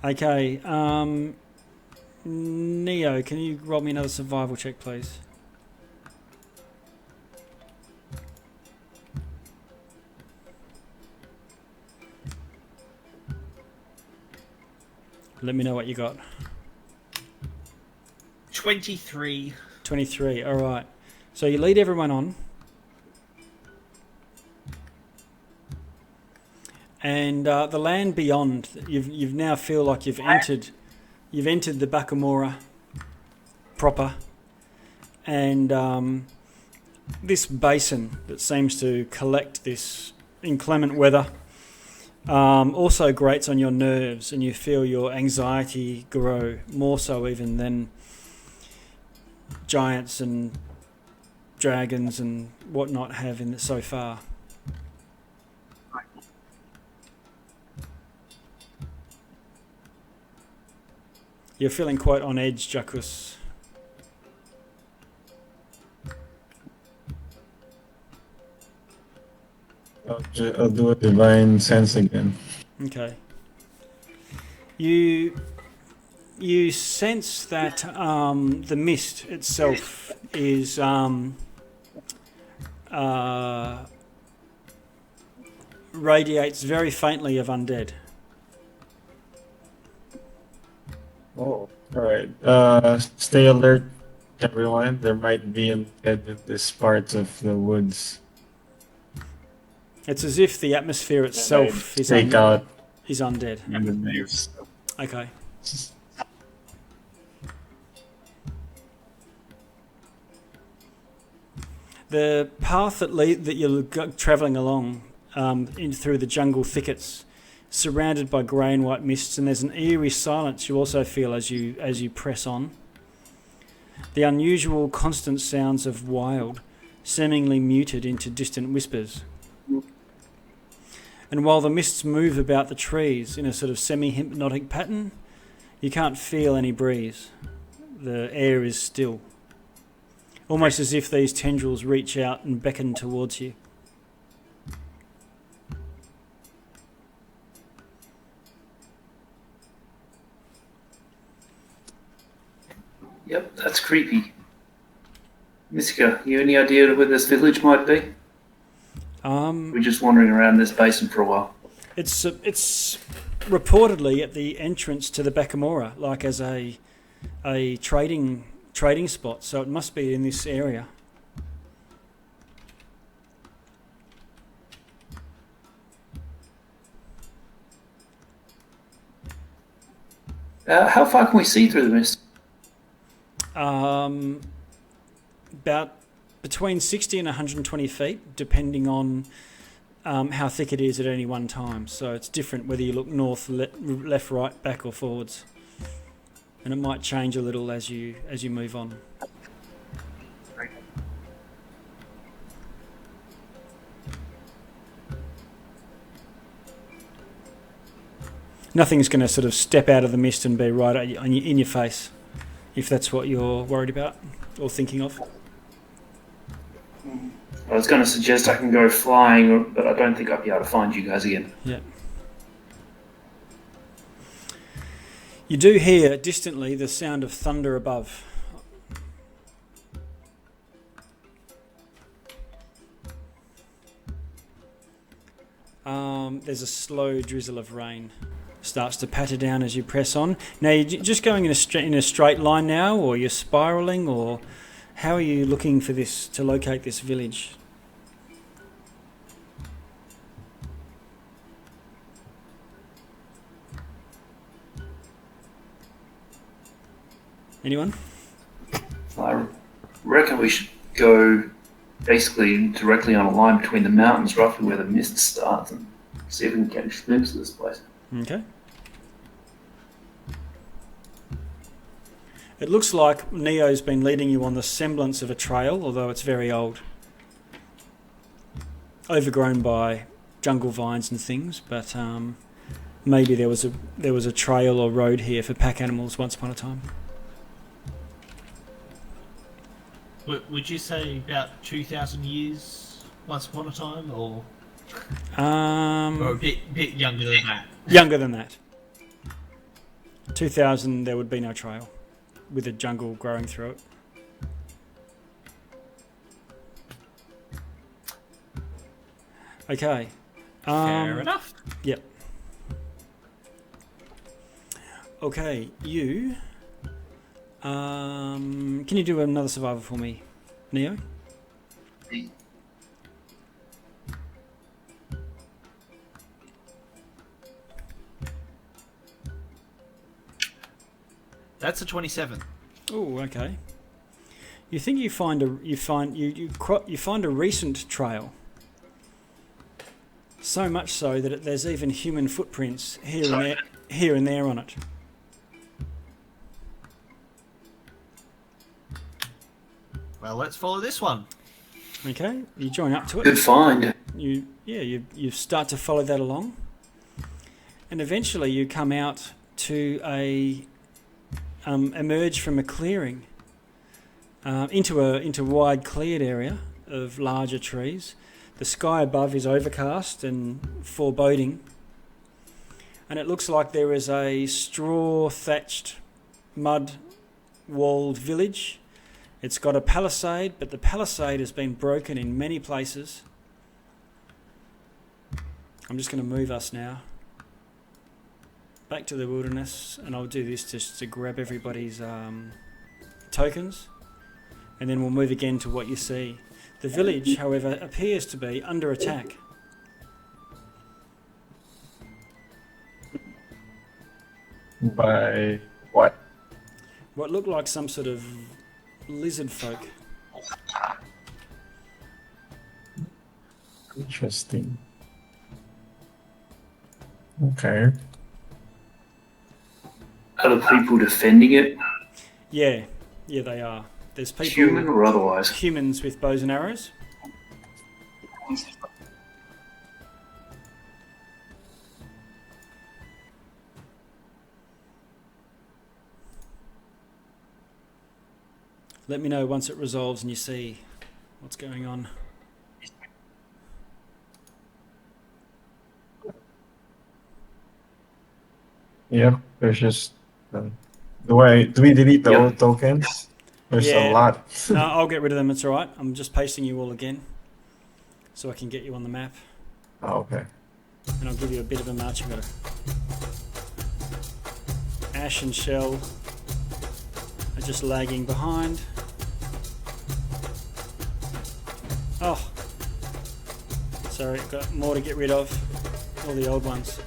Okay. Neo, can you roll me another survival check, please? Let me know what you got. 23. 23. All right. So you lead everyone on. And the land beyond, you've now feel like you've entered the Bakumora proper, and this basin that seems to collect this inclement weather also grates on your nerves, and you feel your anxiety grow more so even than giants and dragons and whatnot have in so far. You're feeling quite on edge, Jackus. I'll do a divine sense again. Okay. You sense that the mist itself is radiates very faintly of undead. Oh. Alright. Stay alert, everyone. There might be an dead in this part of the woods. It's as if the atmosphere itself is Take out undead. enemies. Okay. The path that you're travelling along through the jungle thickets, surrounded by grey and white mists, and there's an eerie silence you also feel as you press on. The unusual constant sounds of wild, seemingly muted into distant whispers. And while the mists move about the trees in a sort of semi-hypnotic pattern, you can't feel any breeze. The air is still. Almost as if these tendrils reach out and beckon towards you. Yep, that's creepy. Miska, you any idea where this village might be? We're just wandering around this basin for a while. It's reportedly at the entrance to the Bakumora, like as a trading spot. So it must be in this area. How far can we see through the mist? About between 60 and 120 feet, depending on how thick it is at any one time. So it's different whether you look north, left, right, back or forwards. And it might change a little as you move on. Nothing's going to sort of step out of the mist and be right in your face, if that's what you're worried about or thinking of. I was going to suggest I can go flying, but I don't think I'll be able to find you guys again. Yeah. You do hear distantly the sound of thunder above. There's a slow drizzle of rain. Starts to patter down as you press on. Now, you're just going in a straight line now, or you're spiralling, or how are you looking for this to locate this village? Anyone? I reckon we should go basically directly on a line between the mountains, roughly where the mist starts, and see if we can catch a glimpse of this place. Okay. It looks like Neo's been leading you on the semblance of a trail, although it's very old. Overgrown by jungle vines and things, but maybe there was a trail or road here for pack animals once upon a time. Would you say about 2,000 years once upon a time, or a bit younger than that? Younger than that. 2,000, there would be no trail with a jungle growing through it. Okay. Fair enough. Yep. Okay, you... can you do another survival for me, Neo? That's a 27. Oh, okay. You think you find a recent trail. So much so that there's even human footprints here and there on it. Well, let's follow this one. Okay, you join up to it. Good find. You start to follow that along, and eventually you come out to emerge from a clearing into a wide cleared area of larger trees. The sky above is overcast and foreboding, and it looks like there is a straw thatched, mud walled village. It's got a palisade, but the palisade has been broken in many places. I'm just going to move us now. back to the wilderness, and I'll do this just to grab everybody's tokens, and then we'll move again to what you see. The village, however, appears to be under attack. By what? What looked like some sort of lizard folk. Interesting. Okay. Are the people defending it Yeah, they are. There's people, human or otherwise? humans with bows and arrows. Let me know once it resolves and you see what's going on. Yeah, there's just. Do we delete the Yep. old tokens? There's Yeah. a lot. No, I'll get rid of them, it's alright. I'm just pasting you all again so I can get you on the map. Oh, okay. And I'll give you a bit of a march. You've got Ash and Shell are just lagging behind. Oh, sorry, got more to get rid of. All the old ones.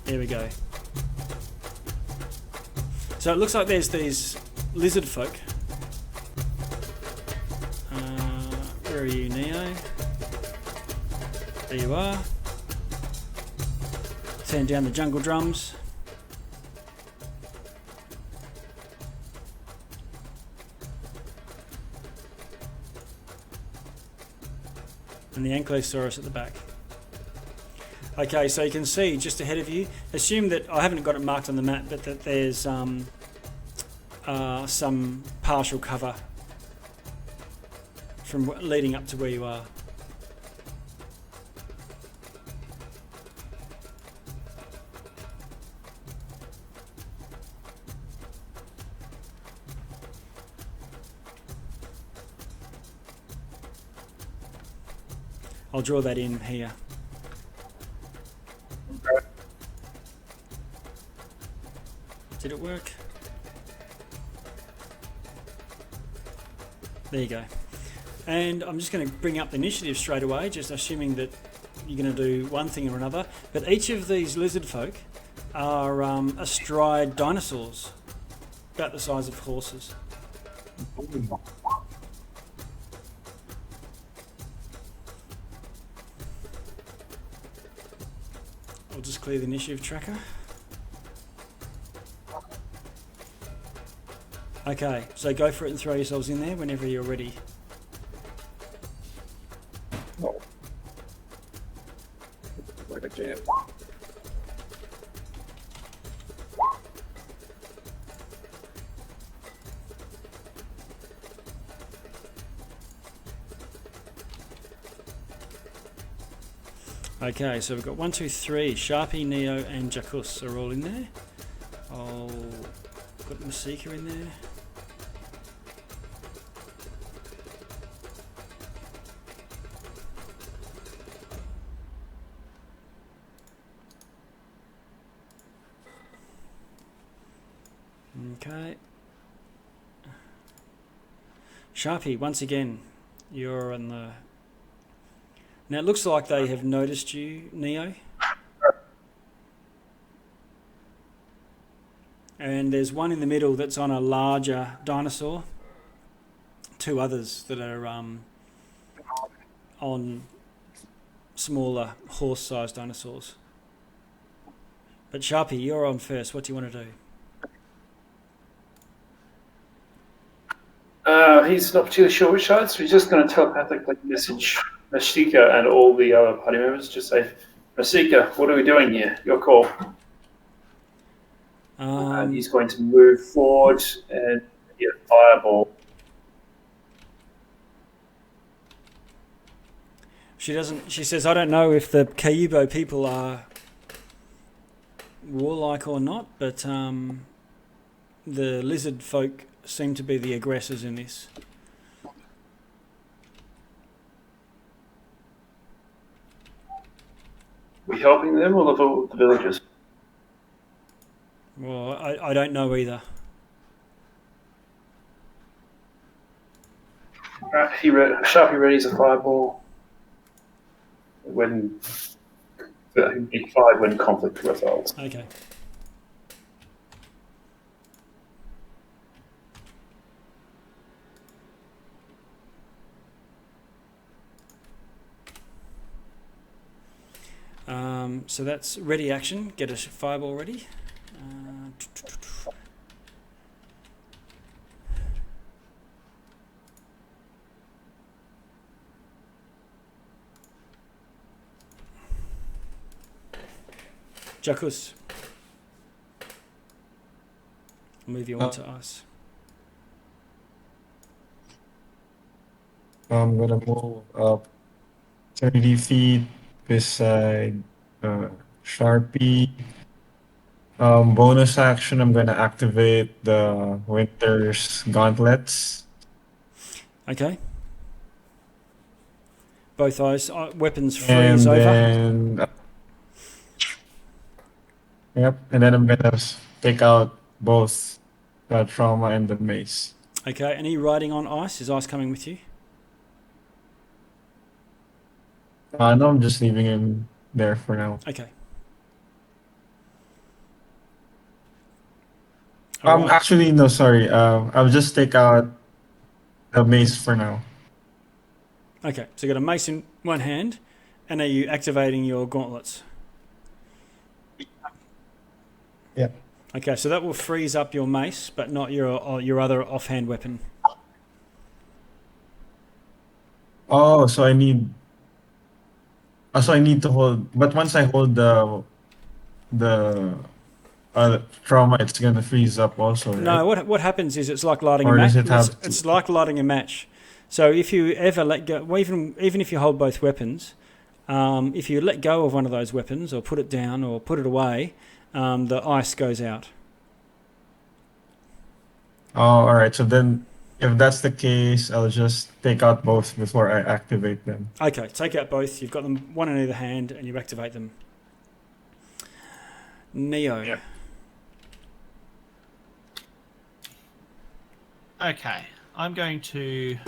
There we go. So it looks like there's these lizard folk. Where are you, Neo? There you are. Turn down the jungle drums. And the Ankylosaurus at the back. Okay, so you can see just ahead of you, assume that, I haven't got it marked on the map, but that there's some partial cover from leading up to where you are. I'll draw that in here. Did it work? There you go. And I'm just going to bring up the initiative straight away, just assuming that you're going to do one thing or another. But each of these lizard folk are astride dinosaurs, about the size of horses. I'll just clear the initiative tracker. Okay, so go for it and throw yourselves in there whenever you're ready. Like a jam. Okay, so we've got 1, 2, 3. Sharpie, Neo, and Jacus are all in there. I'll put Masika in there. Okay. Sharpie, once again, you're on the... Now it looks like they have noticed you, Neo. And there's one in the middle that's on a larger dinosaur. 2 others that are on smaller horse-sized dinosaurs. But Sharpie, you're on first. What do you want to do? He's not particularly sure which side, so he's just going to telepathically message Masika and all the other party members. Just say, Masika, what are we doing here? Your call. And he's going to move forward and get a fireball. She doesn't. She says, "I don't know if the Kayubo people are warlike or not, but the lizard folk seem to be the aggressors in this." helping them or the villagers? Well, I don't know either. Sharpie readies a fireball when he fired when conflict resolves. Okay. So that's ready action. Get a fireball ready. Jacuz. I'll move you onto ice. I'm gonna move up 30 feet beside Sharpie. Bonus action, I'm gonna activate the Winter's Gauntlets. Okay. Both ice weapons And freeze over. then, yep, and then I'm gonna take out both the trauma and the mace. Okay, and are you riding on ice? Is ice coming with you? No, I'm just leaving him there for now. Okay. All right. Actually, no, sorry. I'll just take out the mace for now. Okay, so you got a mace in one hand, and are you activating your gauntlets? Yeah. Okay, so that will freeze up your mace, but not your other offhand weapon. Oh, so I need. So I need to hold, but once I hold the trauma, it's gonna freeze up also, right? No, what happens is it's like lighting Or a does match. it have to- It's like lighting a match. So if you ever let go, well, even if you hold both weapons, if you let go of one of those weapons or put it down or put it away, the ice goes out. Oh, all right. So then, if that's the case, I'll just take out both before I activate them. Okay, take out both. You've got them one in either hand, and you activate them. Neo. Yep. Okay, I'm going to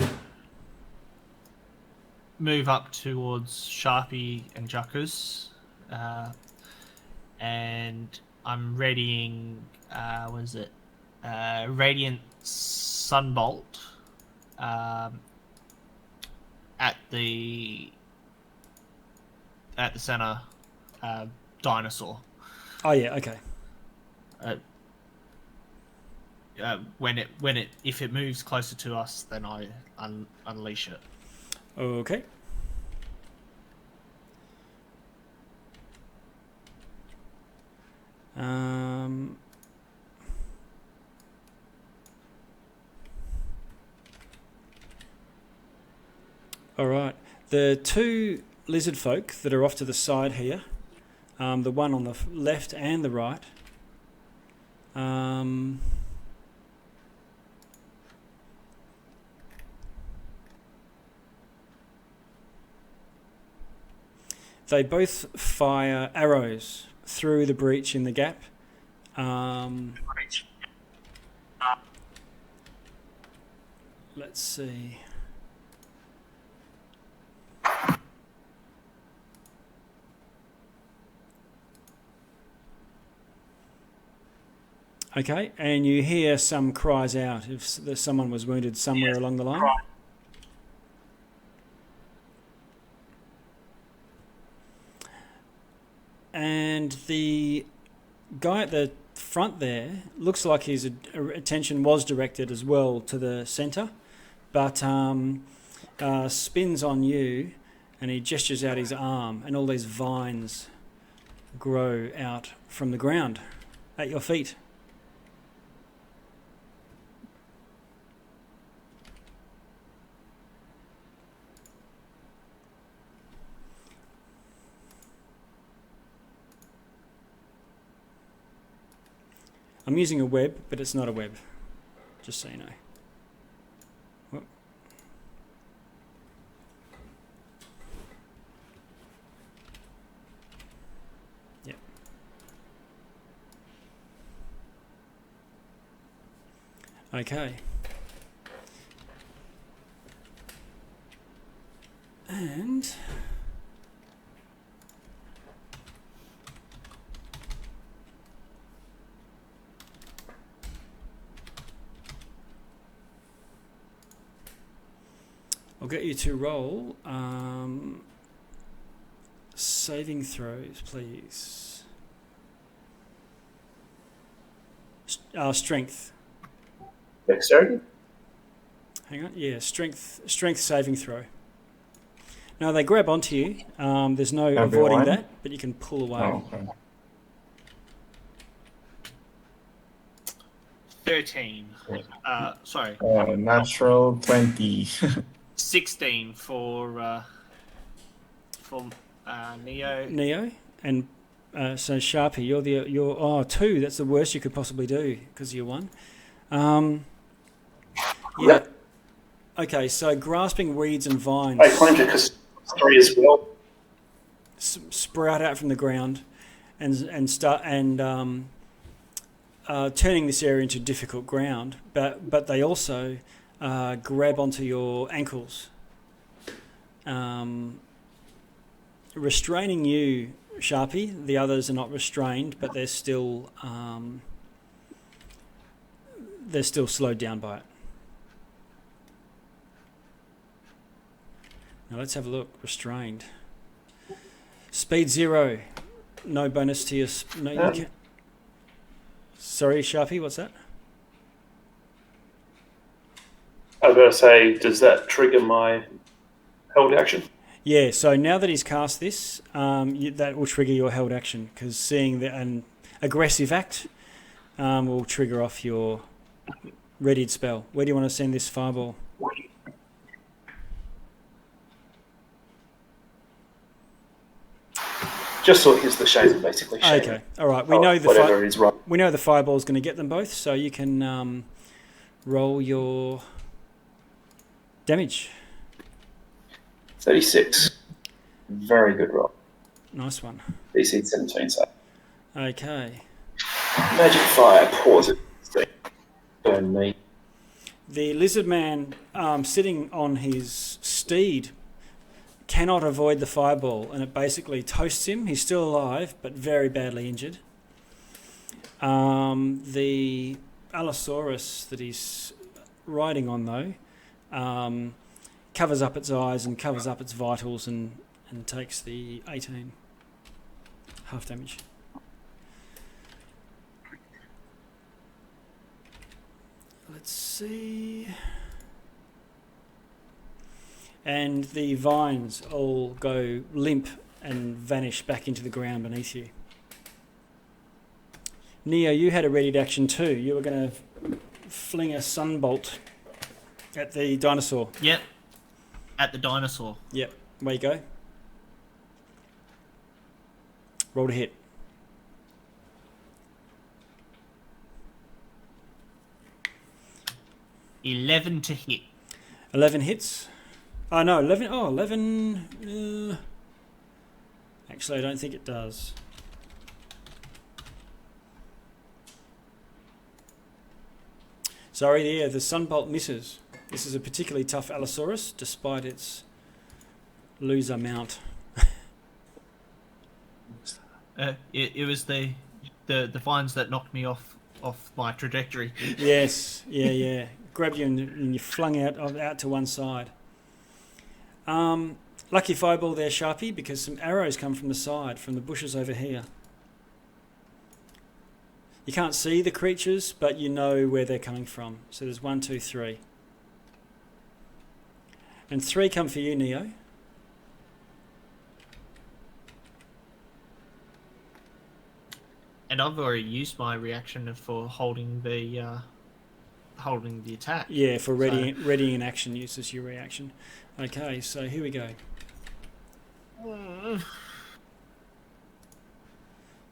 move up towards Sharpie and Jacuz, and I'm readying. What is it? Radiant Sunbolt at the center dinosaur. Oh yeah. Okay. If it moves closer to us, then I unleash it. Okay. All right. The two lizard folk that are off to the side here, the one on the left and the right, they both fire arrows through the breach in the gap. Let's see. Okay, and you hear some cries out if someone was wounded somewhere along the line. And the guy at the front there looks like his attention was directed as well to the centre, but spins on you and he gestures out his arm and all these vines grow out from the ground at your feet. I'm using a web, but it's not a web, just so you know. Whoop. Okay. And I'll get you to roll saving throws, please. Strength. Dexterity? Hang on. Yeah, strength saving throw. Now they grab onto you. There's no avoiding Everyone? that, but you can pull away. Oh, okay. 13. Sorry. Natural 20. 16 for Neo. Neo and so Sharpie, you're 2. That's the worst you could possibly do because you're 1. Yeah. Okay, so grasping weeds and vines. I claimed it because 3 as well. Sprout out from the ground, and start turning this area into difficult ground. But they also grab onto your ankles, restraining you, Sharpie. The others are not restrained, but they're still slowed down by it. Now let's have a look. Restrained. Speed 0. No bonus to your... No, you can't. Sorry, Sharpie, what's that? I was going to say, does that trigger my held action? Yeah, so now that he's cast this, that will trigger your held action, because seeing an aggressive act will trigger off your readied spell. Where do you want to send this fireball? Just so here's the shame, basically. Shame. Okay, all right. We know we know the fireball is going to get them both, so you can roll your damage. 36. Very good roll. Nice one. DC 17, so. Okay. Magic fire, pause it. Burn me. The lizard man sitting on his steed cannot avoid the fireball, and it basically toasts him. He's still alive, but very badly injured. The Allosaurus that he's riding on, though, covers up its eyes and covers up its vitals and takes the 18 half damage. Let's see. And the vines all go limp and vanish back into the ground beneath you. Neo, you had a readied action too. You were going to fling a sunbolt at the dinosaur. Yep. At the dinosaur. Yep. Way you go. Roll to hit. $11 to hit. 11 hits. Oh, no, 11. Oh, 11. Actually, I don't think it does. Sorry, yeah, the sunbolt misses. This is a particularly tough Allosaurus, despite its loser mount. It was the vines that knocked me off my trajectory. Yes, yeah. Grabbed you and you flung out to one side. Lucky fireball there, Sharpie, because some arrows come from the side, from the bushes over here. You can't see the creatures, but you know where they're coming from. So there's 1, 2, 3. And 3 come for you, Neo. And I've already used my reaction for holding the attack. Yeah, for readying an action uses your reaction. Okay, so here we go.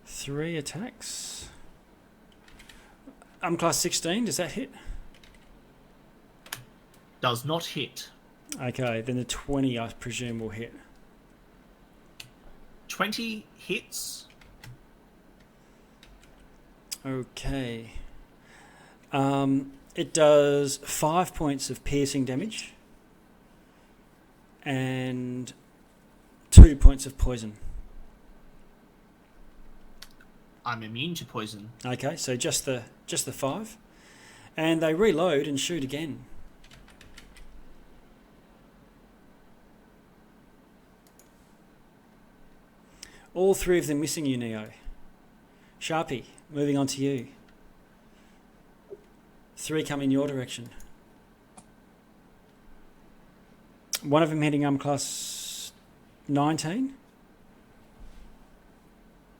3 attacks. Class 16, does that hit? Does not hit. Okay, then the 20 I presume will hit. 20 hits. Okay. It does 5 points of piercing damage and 2 points of poison. I'm immune to poison. Okay, so just the 5. And they reload and shoot again. All 3 of them missing you, Neo. Sharpie, moving on to you. 3 come in your direction. One of them hitting armor class 19.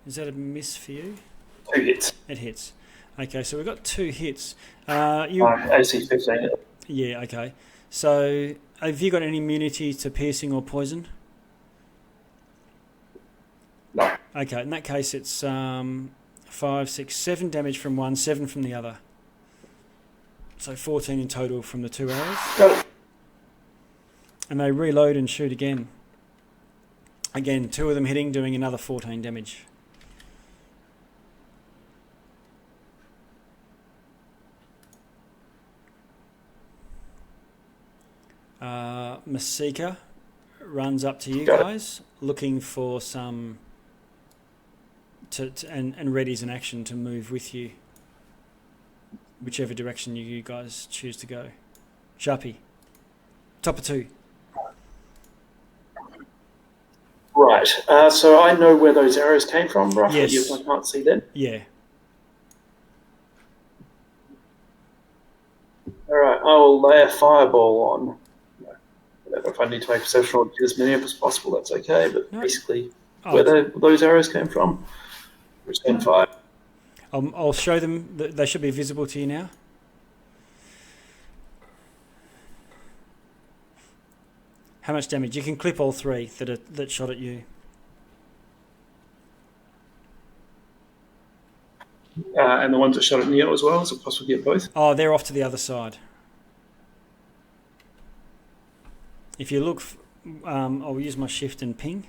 Is that a miss for you? 2 hits. It hits. Okay, so we've got 2 hits. AC 15. Yeah, okay. So have you got any immunity to piercing or poison? No. Okay, in that case it's 5, 6, 7 damage from one, 7 from the other. So 14 in total from the 2 arrows. Got it. And they reload and shoot again. Again, 2 of them hitting, doing another 14 damage. Masika runs up to you guys, looking for some... and readies an action to move with you. Whichever direction you guys choose to go. Sharpie. Top of 2. Right. So I know where those arrows came from, roughly. Yes. I can't see them. Yeah. All right. I will lay a fireball on. If I need to make a perception roll to get as many as possible, that's okay. But basically, where those arrows came from, which 10-5. I'll show them. They should be visible to you now. How much damage? You can clip all 3 that shot at you. And the ones that shot at Neo as well. Is it possible to get both? Oh, they're off to the other side. If you look, I'll use my shift and ping.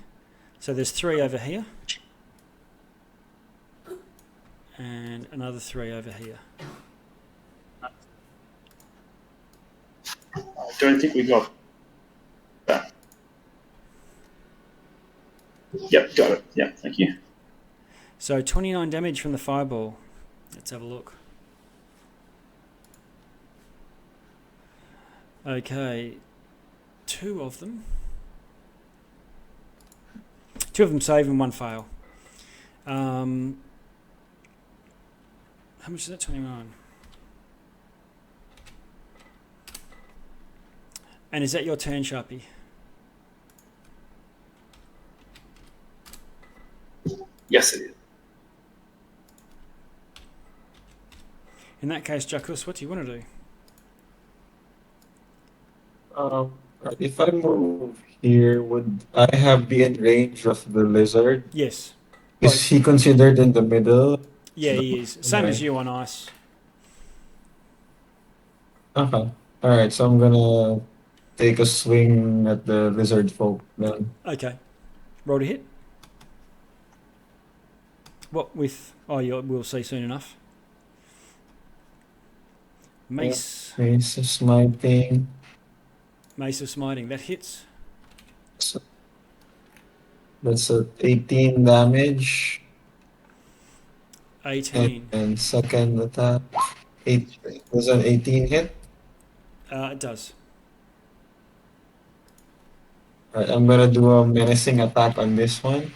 So there's 3 over here. And another 3 over here. I don't think we got that. Yep, got it. Yeah, thank you. So 29 damage from the fireball. Let's have a look. Okay. 2 of them. 2 of them save and 1 fail. How much is that? 29. And is that your turn, Sharpie? Yes, it is. In that case, Jacques, what do you want to do? If I move here, would I have be in range of the lizard? Yes. Is he considered in the middle? Yeah, he is. Same as you on ice. Okay. Alright, so I'm gonna take a swing at the lizard folk then. Okay. Roll to hit. What with... Oh, we'll see soon enough. Mace. Mace of smiting. Mace of smiting. That hits. So that's a 18 damage. 18. And second attack. Was an 18 hit? It does. Alright, I'm gonna do a menacing attack on this one.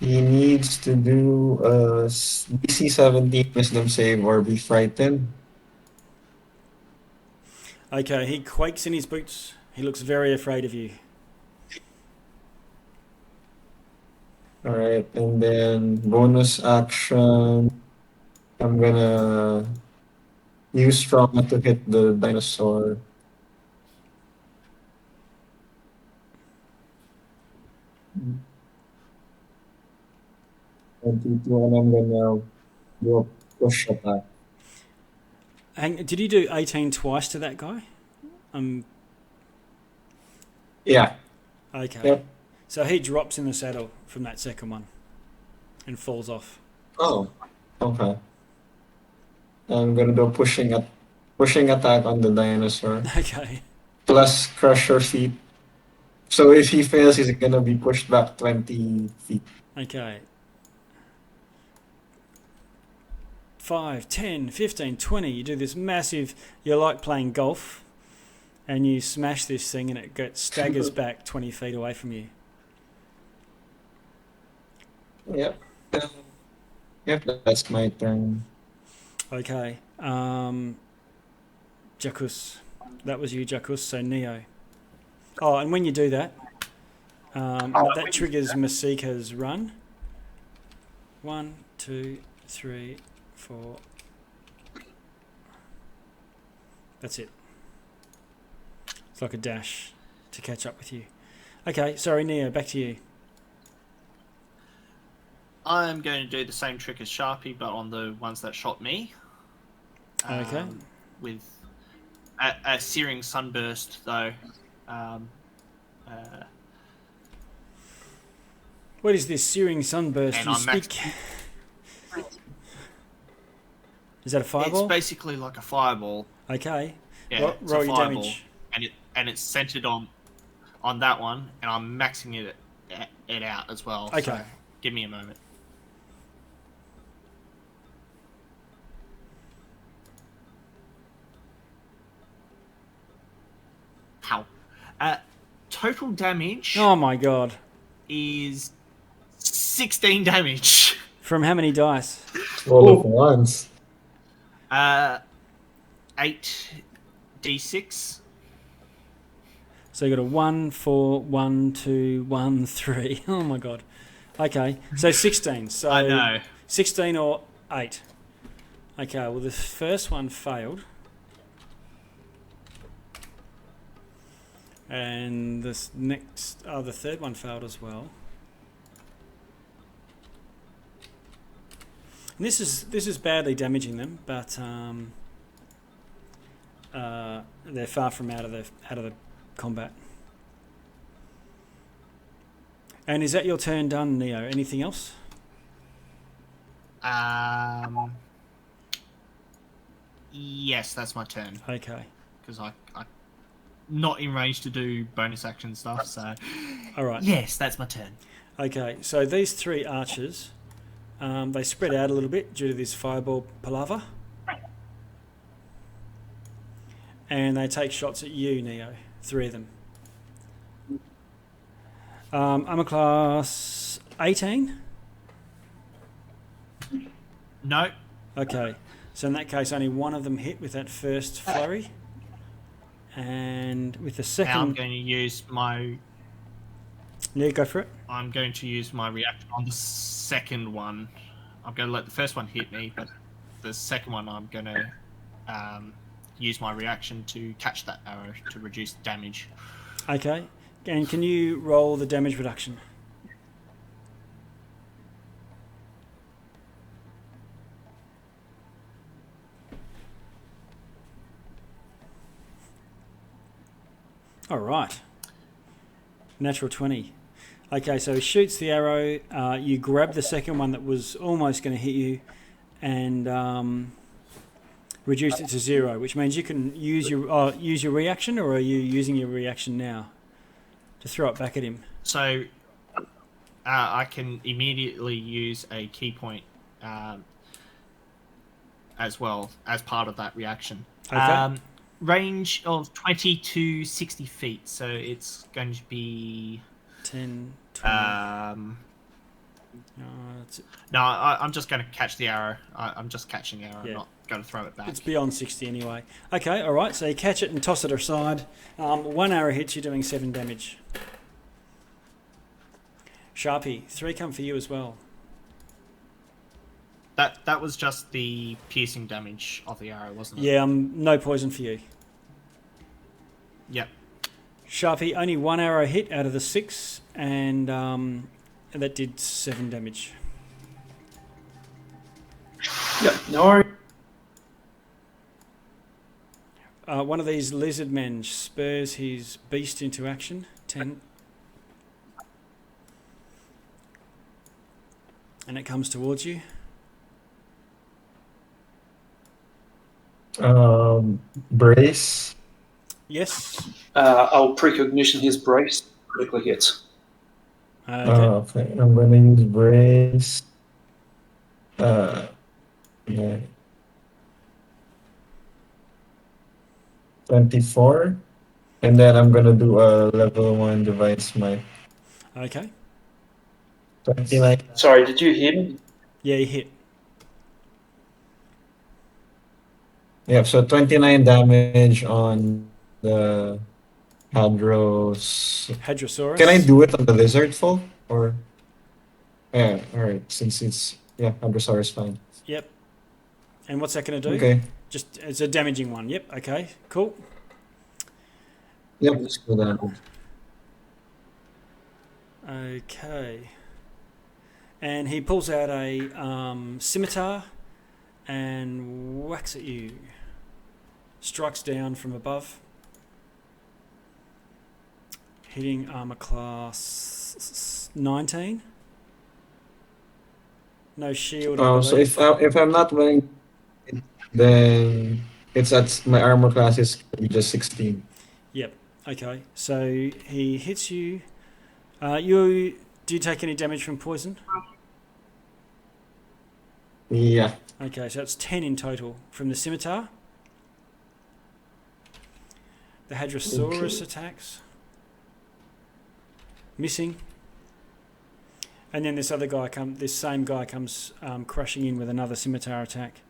He needs to do a DC 17 wisdom save or be frightened. Okay, he quakes in his boots. He looks very afraid of you. Alright, and then bonus action. I'm gonna use trauma to hit the dinosaur. And I'm gonna do a push attack. Did you do 18 twice to that guy? Yeah. Okay. Yep. So he drops in the saddle from that second one and falls off. Oh. Okay. I'm gonna do a push pushing attack on the dinosaur. Okay. Plus crush your feet. So if he fails, he's gonna be pushed back 20 feet. Okay. 5, 10, 15, 20. You do this massive... You're like playing golf, and you smash this thing, and it staggers back 20 feet away from you. Yep. Yep, that's my turn. Okay. Jakus. That was you, Jakus. So Neo. Oh, and when you do that, that triggers Masika's run. 1, 2, 3, 4. That's it. It's like a dash to catch up with you. Okay, sorry, Neo, back to you. I'm going to do the same trick as Sharpie, but on the ones that shot me. Okay. With a searing sunburst, though. What is this searing sunburst And you I'm speak? Is that a fireball? It's basically like a fireball. Okay. Yeah, Roll it's a your fireball, damage. and it's centered on that one, and I'm maxing it out as well. Okay. So give me a moment. How? Total damage Oh my god. is 16 damage. From how many dice? Roll it once. 8d6. So you got a 1, 4, 1, 2, 1, 3. Oh my god. Okay. So 16. So I know. 16 or 8. Okay, well the first one failed. And the third one failed as well. And this is badly damaging them, but they're far from out of the combat. And is that your turn done, Neo? Anything else? Yes, that's my turn. Okay. Because I'm not in range to do bonus action stuff, so... All right. Yes, that's my turn. Okay, so these three archers, they spread out a little bit due to this fireball palaver. And they take shots at you, Neo. 3 of them. I'm a class 18? No. Okay, so in that case, only one of them hit with that first flurry. And with the second... Now I'm going to use my... Yeah, go for it. I'm going to use my reaction on the second one. I'm going to let the first one hit me, but the second one I'm going to use my reaction to catch that arrow to reduce damage. Okay, and can you roll the damage reduction? All right. Natural 20. Okay, so he shoots the arrow. You grab the second one that was almost going to hit you and reduce it to 0, which means you can use your reaction, or are you using your reaction now to throw it back at him? So I can immediately use a key point as well as part of that reaction. Okay. Range of 20 to 60 feet, so it's going to be 10, 20. No, I'm just going to catch the arrow. I'm just catching the arrow. Yeah. I'm not going to throw it back. It's beyond 60 anyway. Okay, all right. So you catch it and toss it aside. 1 arrow hits you, doing 7 damage. Sharpie, 3 come for you as well. That was just the piercing damage of the arrow, wasn't it? Yeah, no poison for you. Yep. Sharpie, only 1 arrow hit out of the 6, and that did 7 damage. Yep, no worries. One of these lizard men spurs his beast into action. 10. And it comes towards you. Brace. Yes. I'll precognition his brace. Quickly hits. Okay. Okay. I'm gonna use brace. Yeah. 24. And then I'm gonna do a level 1 divine smite. Okay. 29. Sorry, did you hear me? Yeah, you hit. Yep, so 29 damage on the Hadros. Hadrosaurus. Can I do it on the lizard folk? Or yeah, alright, since it's Hadrosaurus fine. Yep. And what's that going to do? Okay. Just it's a damaging one. Yep. Okay. Cool. Yep, let's go down. Okay. And he pulls out a scimitar and whacks at you. Strikes down from above. Hitting armor class 19. No shield. I So believe. if I'm not wearing it, then it's at my armor class is just 16. Yep. Okay. So he hits you. Do you take any damage from poison? Yeah. Okay, so that's 10 in total from the scimitar. The Hadrosaurus attacks. Missing. And then this same guy comes crashing in with another scimitar attack.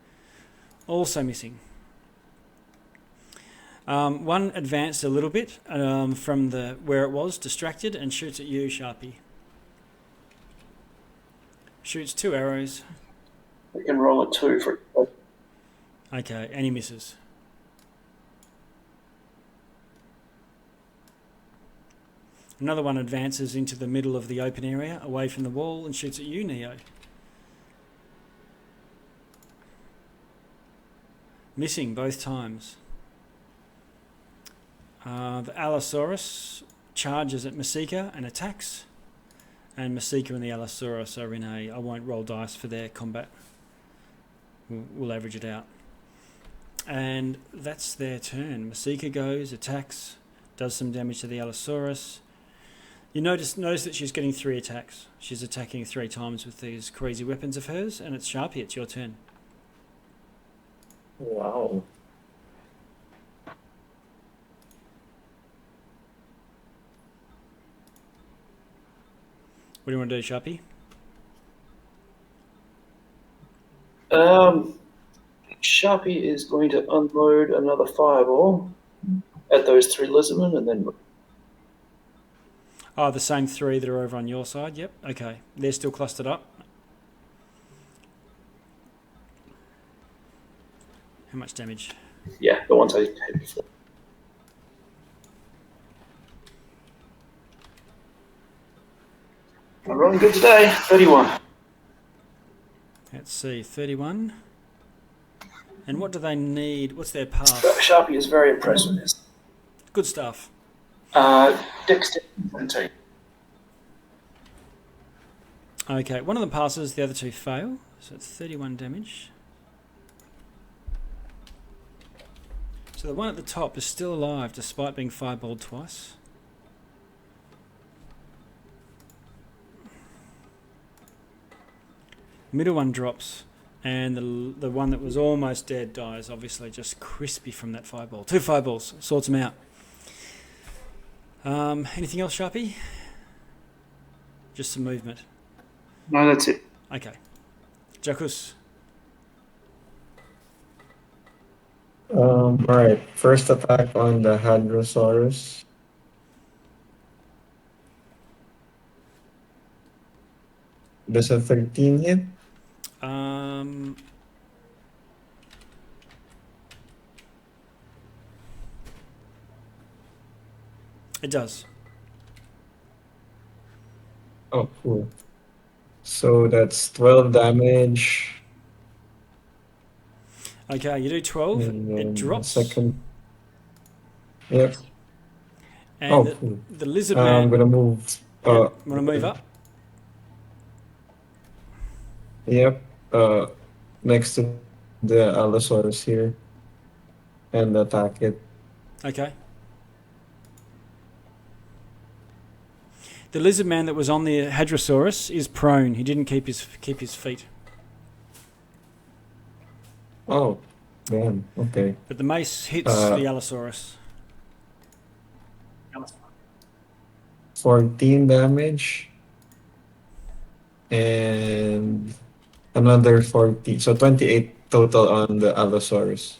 Also missing. One advanced a little bit from where it was, distracted, and shoots at you, Sharpie. Shoots 2 arrows. We can roll a 2 for. Okay, and he misses. Another one advances into the middle of the open area, away from the wall, and shoots at you, Neo. Missing both times. The Allosaurus charges at Masika and attacks. And Masika and the Allosaurus are in I won't roll dice for their combat. We'll average it out. And that's their turn. Masika goes, attacks, does some damage to the Allosaurus. You notice that she's getting 3 attacks. She's attacking 3 times with these crazy weapons of hers, and it's Sharpie, it's your turn. Wow. What do you want to do, Sharpie? Sharpie is going to unload another fireball at those 3 lizardmen and then. Oh, the same 3 that are over on your side. Yep. Okay. They're still clustered up. How much damage? Yeah, the ones I hit before. I'm rolling good today. 31. Let's see. 31. And what do they need? What's their path? Sharpie is very impressed with this. Good stuff. Dexterity 17. Okay, one of them passes, the other 2 fail. So it's 31 damage. So the one at the top is still alive despite being fireballed twice. Middle one drops, and the one that was almost dead dies, obviously just crispy from that fireball. 2 fireballs, sorts them out. Anything else, Sharpie? Just some movement. No, that's it. Okay. Jackus. Alright. First attack on the Hadrosaurus. Does a 13 hit? It does. Oh, cool. So that's 12 damage. Okay, you do 12. And It then drops. Second. Yep. And Oh, cool. the lizard I'm man. gonna move. Want to move up? Yep. Next to the Allosaurus here. and attack it. Okay. The lizard man that was on the Hadrosaurus is prone. He didn't keep his feet. Oh, damn. Okay. But the mace hits the Allosaurus. 14 damage. And another 14. So 28 total on the Allosaurus.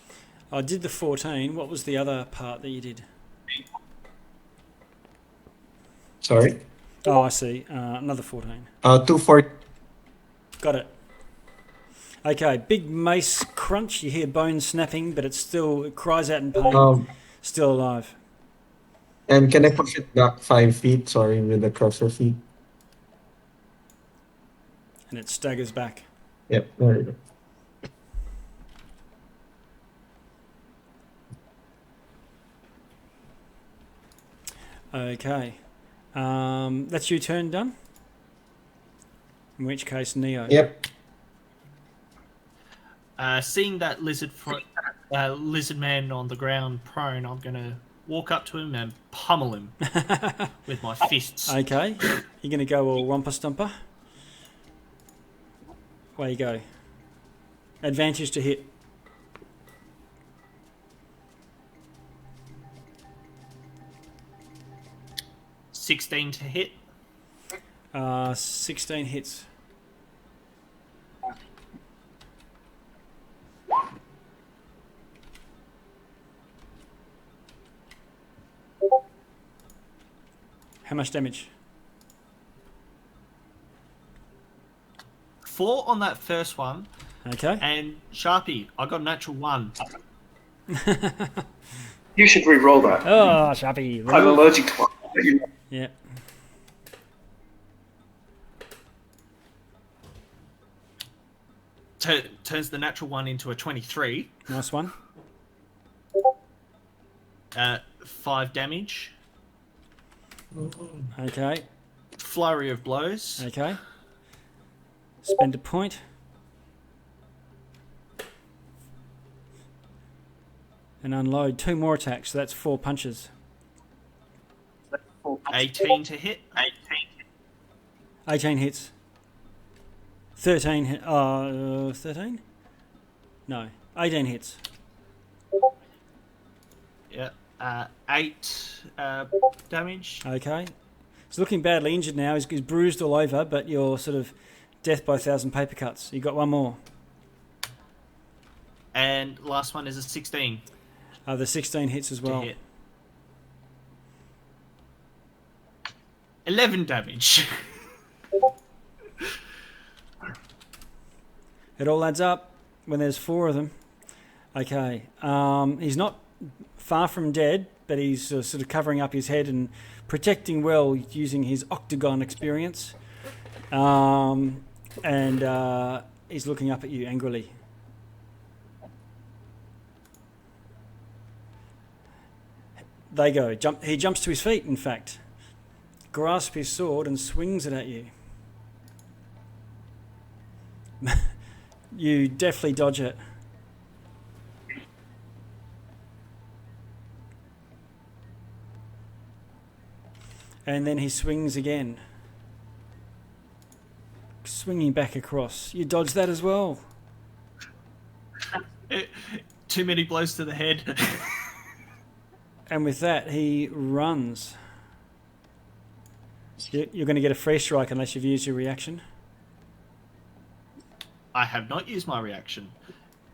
I did the 14. What was the other part that you did? Sorry? Oh, I see. Another 14. 240. Got it. Okay, big mace crunch. You hear bones snapping, but it cries out in pain. Still alive. And can I push it back 5 feet? Sorry, with the crusher feet. And it staggers back. Yep, there you go. Okay. That's your turn done? In which case, Neo. Yep. Seeing that lizard man on the ground prone, I'm going to walk up to him and pummel him with my fists. Okay. You're going to go all Wumpa Stumper. Away you go. Advantage to hit. $16 to hit. 16 hits. How much damage? 4 on that first one. Okay. And Sharpie, I got a natural 1. You should re-roll that. Oh, Sharpie. I'm allergic to one. Yeah. Turns the natural 1 into a 23. Nice one. 5 damage. Okay. Flurry of blows. Okay. Spend a point. And unload 2 more attacks. So that's 4 punches. 18 to hit. 18 hits. 13 13? No. 18 hits. Yeah. 8 damage. Okay. He's looking badly injured now. He's bruised all over, but you're sort of death by 1,000 paper cuts. You got one more. And last one is a 16. The 16 hits as well. To hit. 11 damage. It all adds up when there's 4 of them. Okay. He's not far from dead, but he's sort of covering up his head and protecting well using his octagon experience. And he's looking up at you angrily. They go. He jumps to his feet, in fact. Grasps his sword and swings it at you. You deftly dodge it. And then he swings again. Swinging back across. You dodge that as well. Too many blows to the head. And with that, he runs. You're going to get a free strike unless you've used your reaction. I have not used my reaction.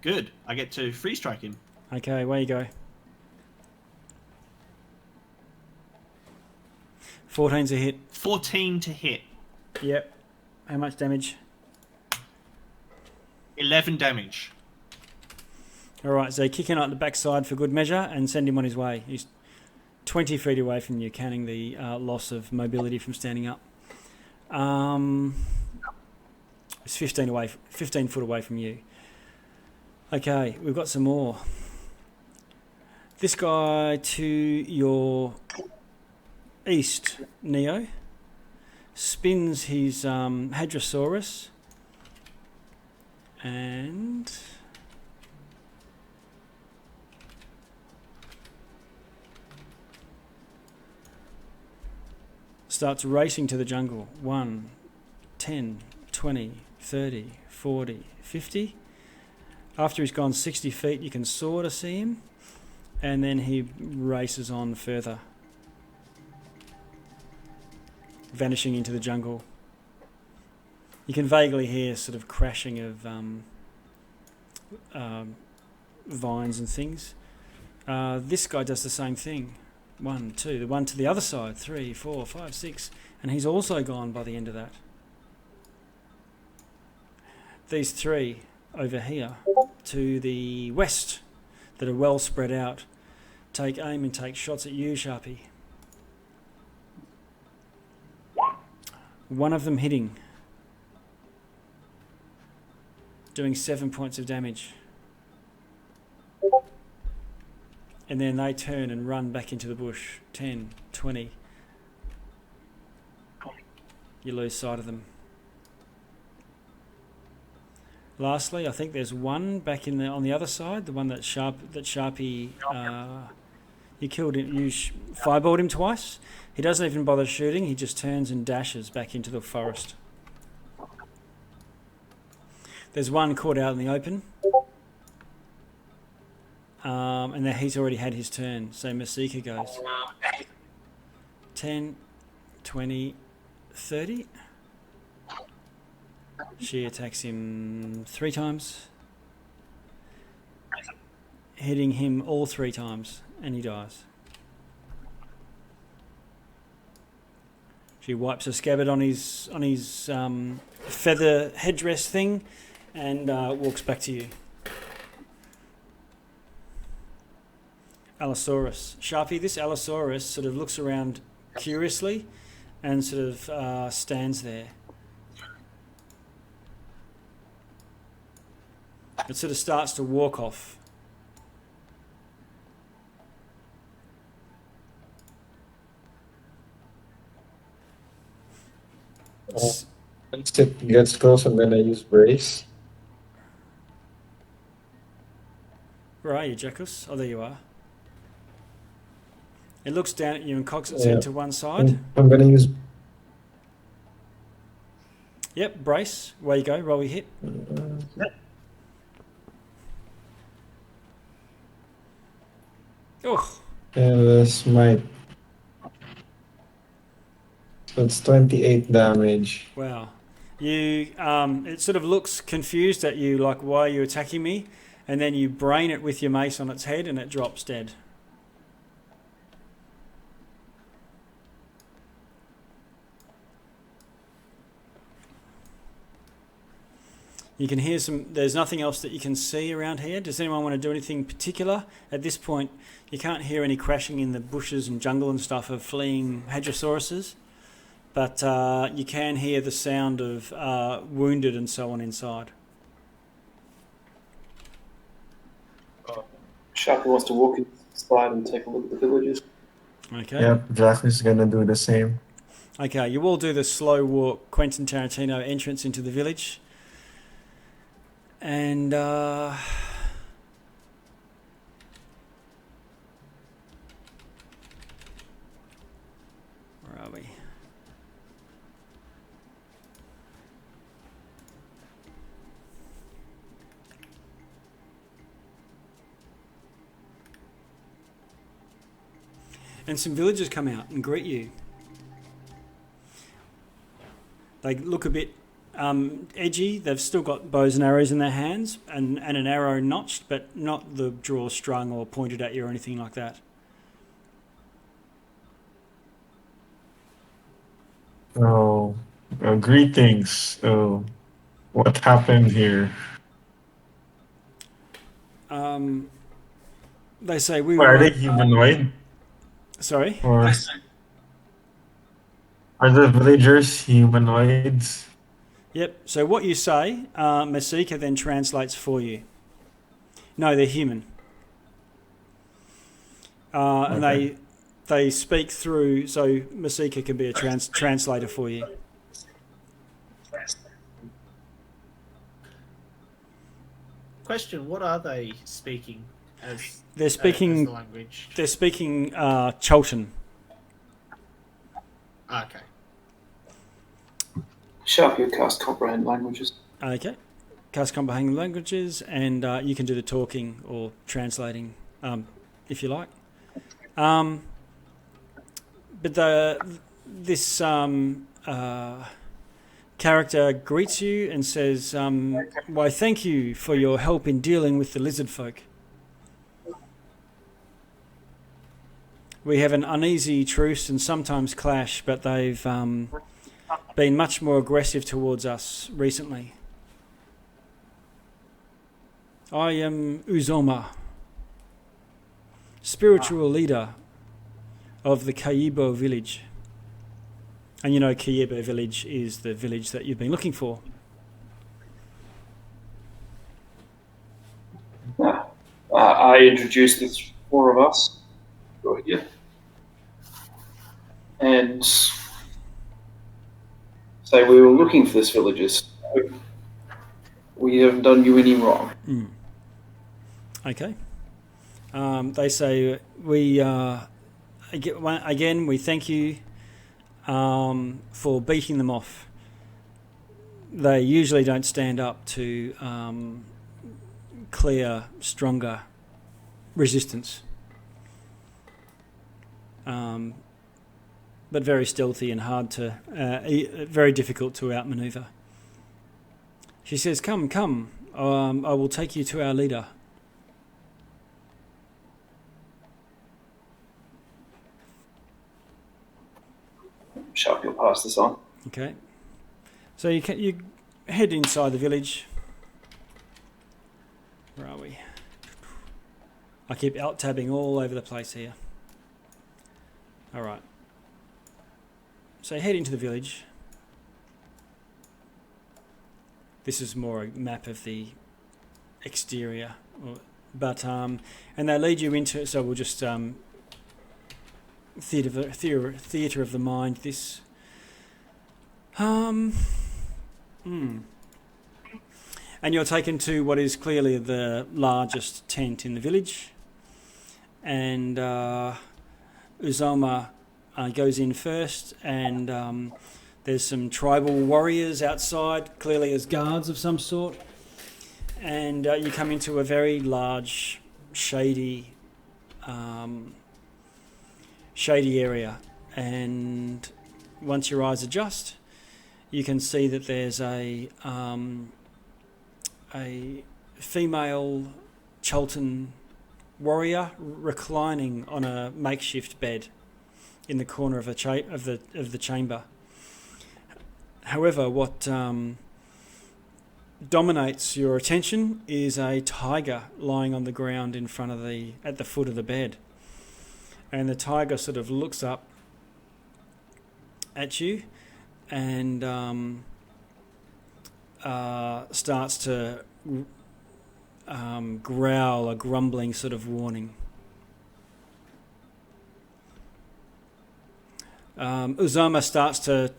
Good. I get to free strike him. Okay, away you go. 14's a hit. 14 to hit. Yep. How much damage? 11 damage. All right, so kick him out the backside for good measure and send him on his way. He's 20 feet away from you, counting the loss of mobility from standing up. It's 15 foot away from you. Okay, we've got some more. This guy to your east, Neo, spins his Hadrosaurus starts racing to the jungle. 1, 10, 20, 30, 40, 50. After he's gone 60 feet, you can sort of see him, and then he races on further, vanishing into the jungle. You can vaguely hear sort of crashing of vines and things. This guy does the same thing. 1, 2, the one to the other side, 3, 4, 5, 6, and he's also gone by the end of that. These three over here to the west that are well spread out take aim and take shots at you, Sharpie. One of them hitting, doing 7 points of damage. And then they turn and run back into the bush. 10, 20. You lose sight of them. Lastly, I think there's one back in on the other side, the one that Sharpie you killed him. You fireballed him twice. He doesn't even bother shooting. He just turns and dashes back into the forest. There's one caught out in the open. And then he's already had his turn. So Masika goes. 10, 20, 30. She attacks him 3 times. Hitting him all 3 times. And he dies. She wipes a scabbard on his feather headdress thing and walks back to you. Allosaurus. Sharpie, this Allosaurus sort of looks around curiously and sort of stands there. It sort of starts to walk off. Once it gets close, I'm gonna use brace. Where are you, Jackus? Oh, there you are. It looks down at you and cocks its head to one side. I'm gonna use. Yep, brace. Away you go. Roll your hit. Oh. And this might. So it's 28 damage. Wow. You. It sort of looks confused at you, like, why are you attacking me? And then you brain it with your mace on its head, and it drops dead. You can hear there's nothing else that you can see around here. Does anyone want to do anything particular? At this point, you can't hear any crashing in the bushes and jungle and stuff of fleeing Hadrosauruses, but you can hear the sound of wounded and so on inside. Sharpie wants to walk inside and take a look at the villages. Okay. Yep, Jack is gonna do the same. Okay, you all do the slow walk Quentin Tarantino entrance into the village. And where are we? And some villagers come out and greet you. They look a bit edgy. They've still got bows and arrows in their hands and an arrow notched, but not the draw strung or pointed at you or anything like that. Oh, greetings. Oh, what happened here? They say we Are were... they humanoid? Sorry? Or are the villagers humanoids? Yep. So what you say, Masika then translates for you. No, they're human. And they speak through, so Masika can be a translator for you. Question: what are they speaking as? They're speaking. As the language. They're speaking Chulten. Okay. Sharpie cast comprehend languages. Okay. Cast comprehend languages, and you can do the talking or translating if you like. But this character greets you and says, "Why, thank you for your help in dealing with the lizard folk. We have an uneasy truce and sometimes clash, but they've been much more aggressive towards us recently. I am Uzoma, spiritual leader of the Kaibo village." And you know Kaibo village is the village that you've been looking for. I introduced the four of us. Right here. And say we were looking for this villagers. We haven't done you any wrong. Okay. They say we again we thank you for beating them off. They usually don't stand up to clear, stronger resistance. But very stealthy and hard to, very difficult to outmaneuver. She says, "Come, come, I will take you to our leader." Sharp, you'll pass this on. Okay. So you head inside the village. Where are we? I keep alt-tabbing all over the place here. All right. So head into the village. This is more a map of the exterior, but and they lead you into. So we'll just theatre of the mind. This. And you're taken to what is clearly the largest tent in the village, and Uzoma goes in first, and there's some tribal warriors outside, clearly as guards of some sort, and you come into a very large, shady area, and once your eyes adjust, you can see that there's a female Chultengar warrior reclining on a makeshift bed in the corner of the chamber. However, what dominates your attention is a tiger lying on the ground at the foot of the bed, and the tiger sort of looks up at you and starts to growl a grumbling sort of warning. Uzoma starts to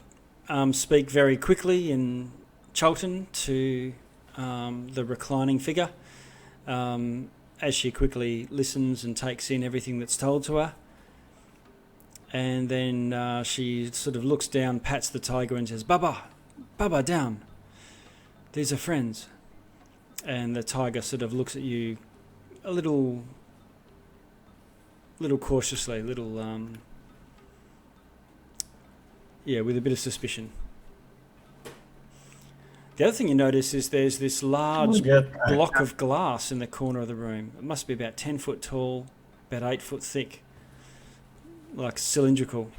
speak very quickly in Chulten to the reclining figure as she quickly listens and takes in everything that's told to her. And then she sort of looks down, pats the tiger and says, "Baba, Baba, down. These are friends." And the tiger sort of looks at you a little cautiously, with a bit of suspicion. The other thing you notice is there's this large block of glass in the corner of the room. It must be about 10 foot tall, about 8 foot thick, like cylindrical.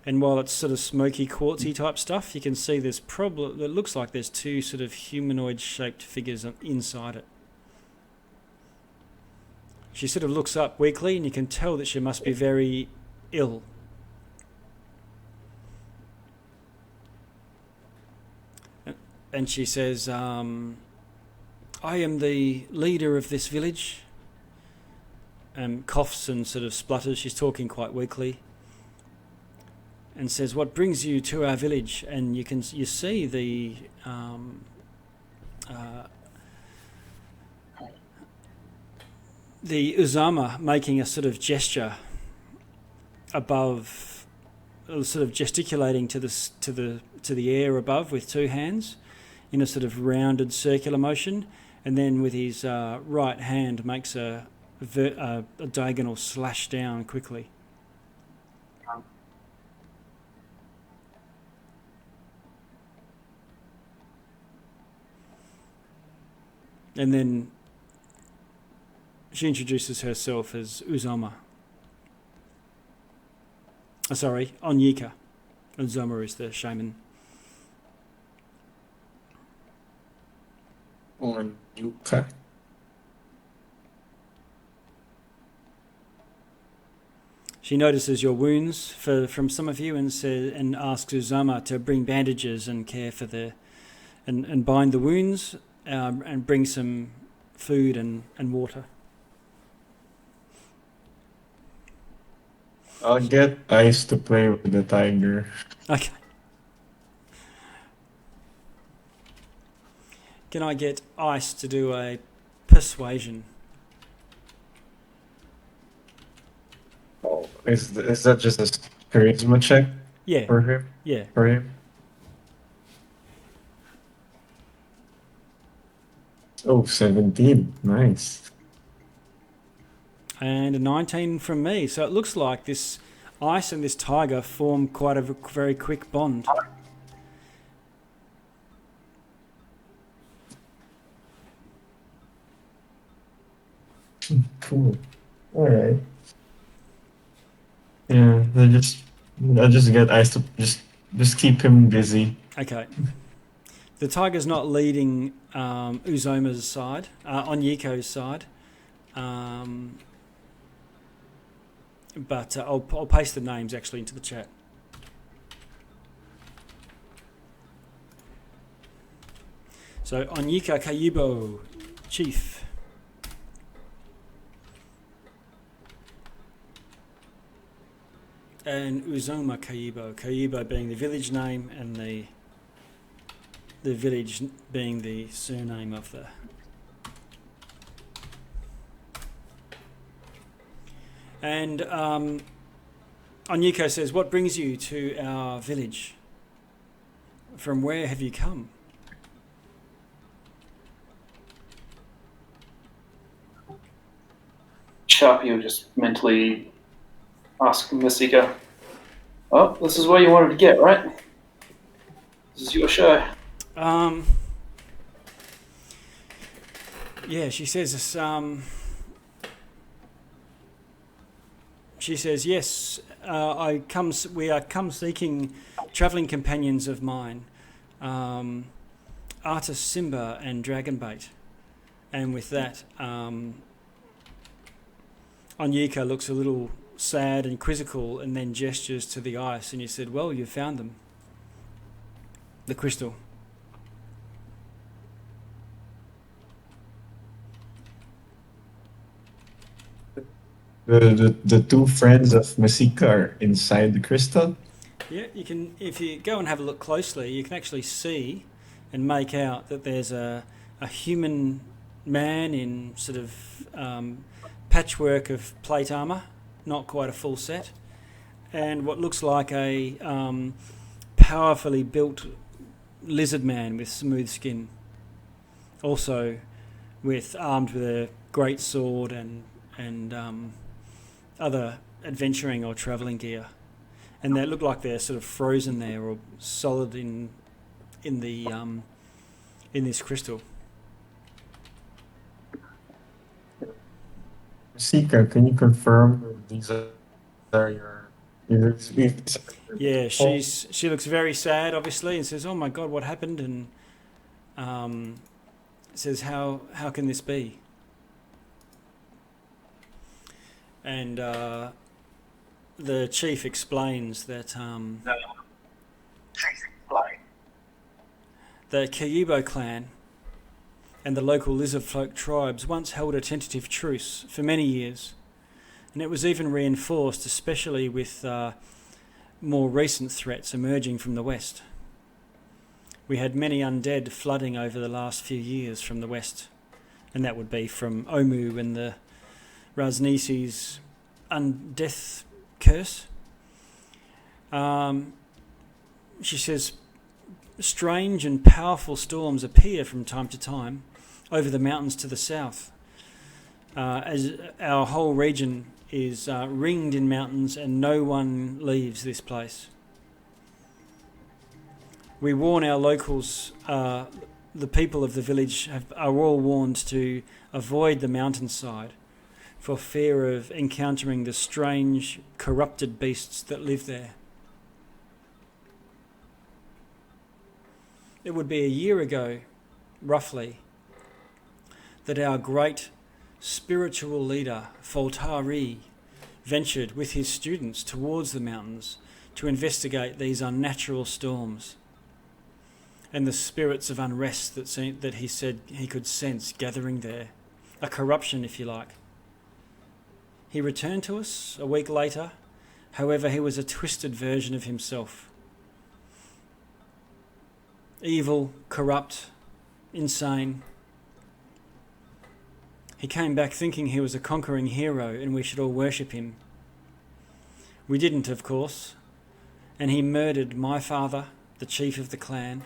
And while it's sort of smoky, quartzy type stuff, you can see it looks like there's two sort of humanoid-shaped figures inside it. She sort of looks up weakly, and you can tell that she must be very ill. And she says, "I am the leader of this village." Coughs and sort of splutters. She's talking quite weakly. And says, "What brings you to our village?" And you see the Uzama making a sort of gesture above sort of gesticulating to the air above with two hands in a sort of rounded circular motion, and then with his right hand makes a diagonal slash down quickly. And then she introduces herself as Uzoma. Sorry, Onyika. Uzoma is the shaman. Onyuka. She notices your wounds from some of you and asks Uzoma to bring bandages and care for and bind the wounds and bring some food and water. I'll get Ice to play with the tiger. Okay. Can I get Ice to do a persuasion? Oh, is that just a charisma check? Yeah. For him? Yeah. For him? Oh, 17. Nice. And a 19 from me. So it looks like this Ice and this tiger form quite a very quick bond. Cool. All right. Yeah, I'll just get Ice to just keep him busy. Okay. The tiger's not leading Uzoma's side, Onyiko's side. But I'll paste the names actually into the chat. So Onyika Kayibo, chief. And Uzoma Kayibo. Kayibo being the village name and the village being the surname of the... And Onyiko says, what brings you to our village? From where have you come? Sharpie will just mentally ask Masika, oh, this is where you wanted to get, right? This is your show. Yeah, she says, yes, we are come seeking travelling companions of mine, Artist Simba and Dragonbait. And with that, Onyika looks a little sad and quizzical and then gestures to the ice, and you said, well, you found them. The crystal. The two friends of Masika are inside the crystal? Yeah, you can, if you go and have a look closely, you can actually see and make out that there's a human man in sort of patchwork of plate armour, not quite a full set, and what looks like a powerfully built lizard man with smooth skin, also armed with a great sword and other adventuring or travelling gear, and they look like they're sort of frozen there or solid in this crystal. Masika, can you confirm these are your Yeah, she looks very sad, obviously, and says, "Oh my God, what happened?" And says, "How can this be?" And the chief explains that the Kayibo clan and the local lizard folk tribes once held a tentative truce for many years, and it was even reinforced, especially with more recent threats emerging from the west. We had many undead flooding over the last few years from the west, and that would be from Omu and the Raznisi's undeath curse. She says, strange and powerful storms appear from time to time over the mountains to the south, as our whole region is ringed in mountains and no one leaves this place. We warn our locals, the people of the village are all warned to avoid the mountainside for fear of encountering the strange, corrupted beasts that live there. It would be a year ago, roughly, that our great spiritual leader, Foltari, ventured with his students towards the mountains to investigate these unnatural storms and the spirits of unrest that he said he could sense gathering there, a corruption, if you like. He returned to us a week later. However, he was a twisted version of himself. Evil, corrupt, insane. He came back thinking he was a conquering hero and we should all worship him. We didn't, of course, and he murdered my father, the chief of the clan,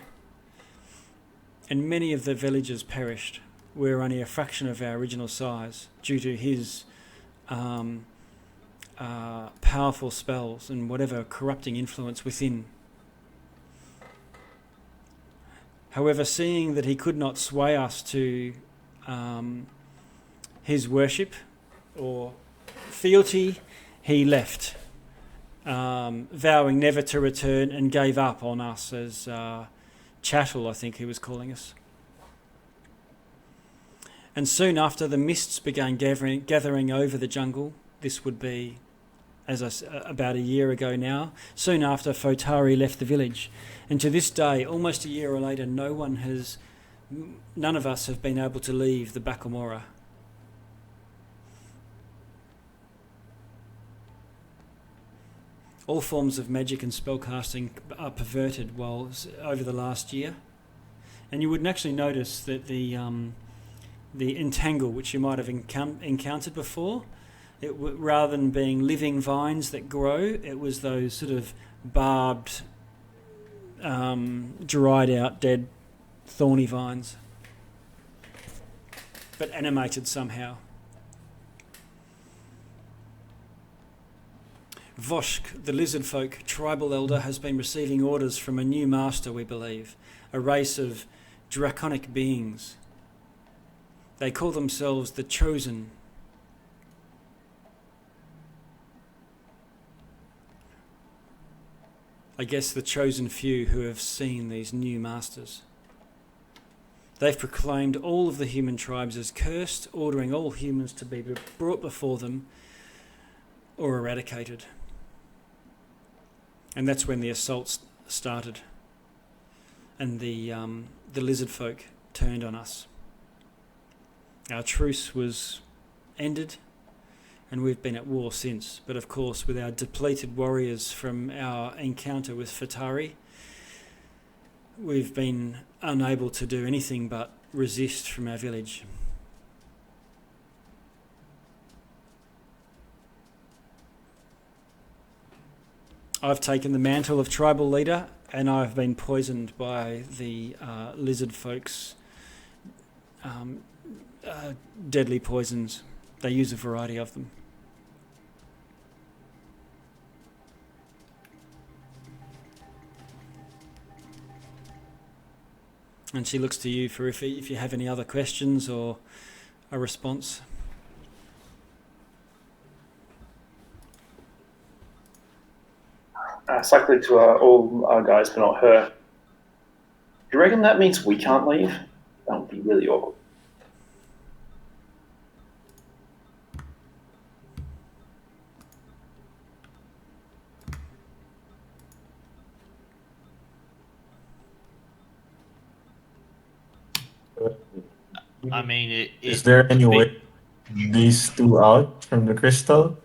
and many of the villagers perished. We were only a fraction of our original size due to his powerful spells and whatever corrupting influence within. However, seeing that he could not sway us to his worship or fealty, he left, vowing never to return, and gave up on us as chattel, I think he was calling us. And soon after, the mists began gathering over the jungle. This would be, about a year ago now. Soon after, Foltari left the village. And to this day, almost a year later, none of us have been able to leave the Bakumora. All forms of magic and spellcasting are perverted over the last year. And you would actually notice that the entangle, which you might have encountered before, rather than being living vines that grow, it was those sort of barbed, dried out, dead, thorny vines, but animated somehow. Voshk, the lizard folk tribal elder, has been receiving orders from a new master, we believe, a race of draconic beings. They call themselves the Chosen. I guess the chosen few who have seen these new masters. They've proclaimed all of the human tribes as cursed, ordering all humans to be brought before them or eradicated. And that's when the assaults started, and the lizard folk turned on us. Our truce was ended, and we've been at war since. But of course, with our depleted warriors from our encounter with Foltari, we've been unable to do anything but resist from our village. I've taken the mantle of tribal leader, and I've been poisoned by the lizard folks' deadly poisons. They use a variety of them. And she looks to you for if you have any other questions or a response. It's likely to all our guys, but not her. Do you reckon that means we can't leave? That would be really awkward. I mean, is there any way these two out from the crystal?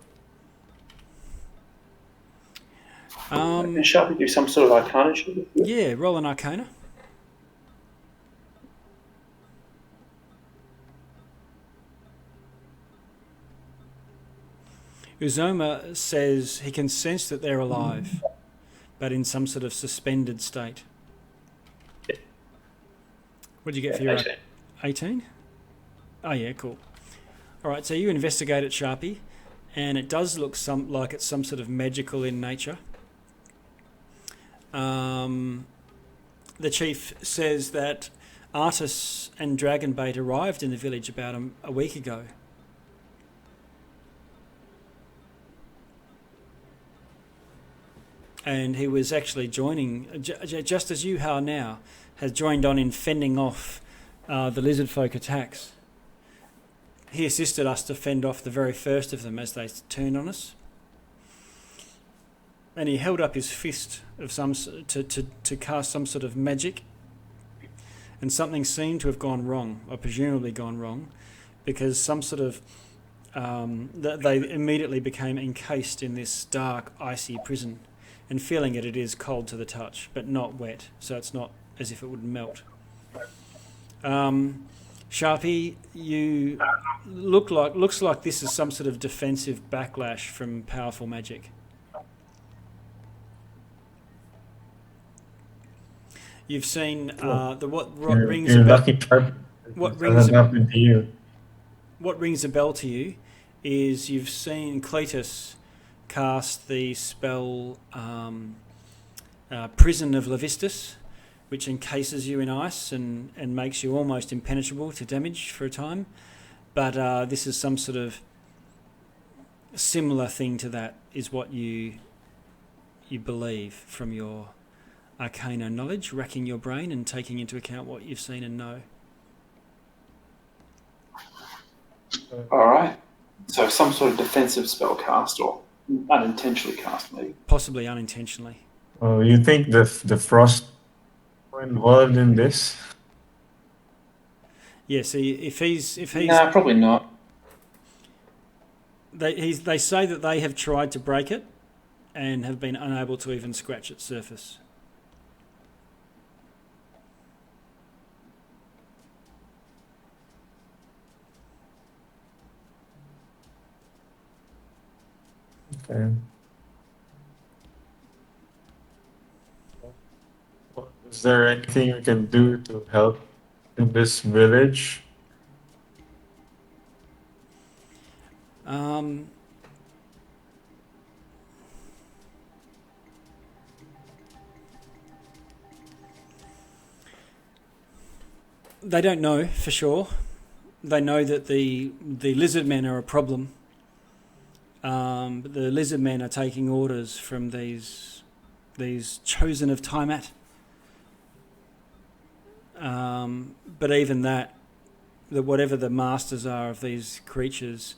Shall we do some sort of arcana check? Yeah, roll an arcana. Uzoma says he can sense that they're alive, but in some sort of suspended state. What did you get for your 18? Oh yeah, cool. All right, so you investigate it, Sharpie, and it does look like it's some sort of magical in nature. The chief says that Artis and Dragonbait arrived in the village about a week ago. And he was actually joining, just as you are now, has joined on in fending off the lizard folk attacks. He assisted us to fend off the very first of them as they turned on us. And he held up his fist of to cast some sort of magic. And something seemed to have gone wrong, or presumably gone wrong, because some sort of they immediately became encased in this dark, icy prison. And feeling it is cold to the touch, but not wet, so it's not as if it would melt. Sharpie, you looks like this is some sort of defensive backlash from powerful magic. You've seen what rings a bell. What rings a bell to you is you've seen Cletus cast the spell Prison of Levistus, which encases you in ice and makes you almost impenetrable to damage for a time. But this is some sort of similar thing to that, is what you believe from your arcana knowledge, racking your brain and taking into account what you've seen and know. All right. So some sort of defensive spell cast, or unintentionally cast, maybe. Possibly unintentionally. You think the frost were involved in this? Yeah. See, if he's no, probably not. They say that they have tried to break it and have been unable to even scratch its surface. Okay. Is there anything we can do to help in this village? They don't know for sure. They know that the lizard men are a problem. But the lizard men are taking orders from these chosen of Tiamat. But even that whatever the masters are of these creatures,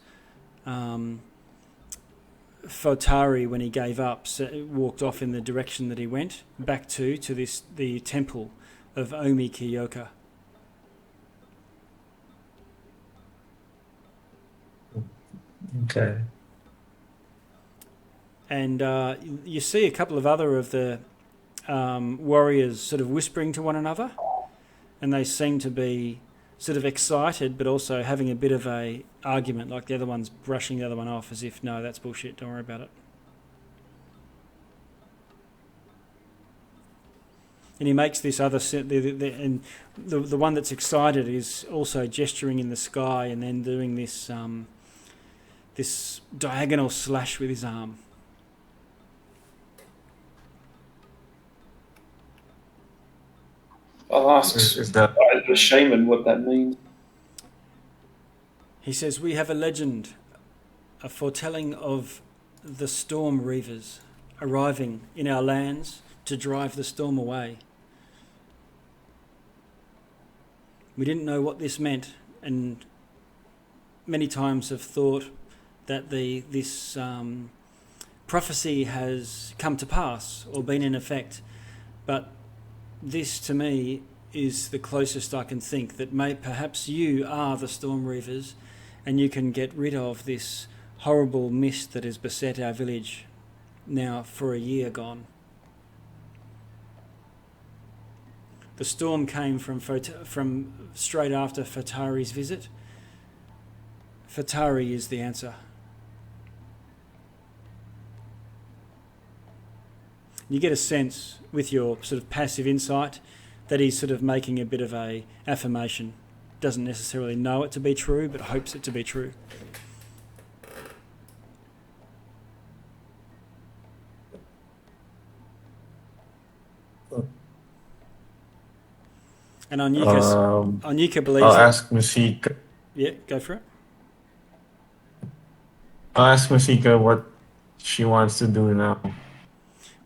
Fotari, when he gave up, walked off in the direction that he went, back to the temple of Omi Kiyoka. Okay. And you see a couple of other of the warriors sort of whispering to one another, and they seem to be sort of excited, but also having a bit of a argument, like the other one's brushing the other one off as if, no, that's bullshit, don't worry about it. And he makes this other and the one that's excited is also gesturing in the sky and then doing this this diagonal slash with his arm. I'll ask the shaman what that means. He says, we have a legend, a foretelling of the storm reavers arriving in our lands to drive the storm away. We didn't know what this meant, and many times have thought that this prophecy has come to pass or been in effect, but this to me is the closest I can think that perhaps you are the storm reavers and you can get rid of this horrible mist that has beset our village now for a year gone. The storm came from straight after Fatari's visit. Fatari is the answer. You get a sense with your sort of passive insight that he's sort of making a bit of a affirmation. Doesn't necessarily know it to be true, but hopes it to be true. And Onyeka believes I'll that... ask Masika. Yeah, go for it. I'll ask Masika what she wants to do now.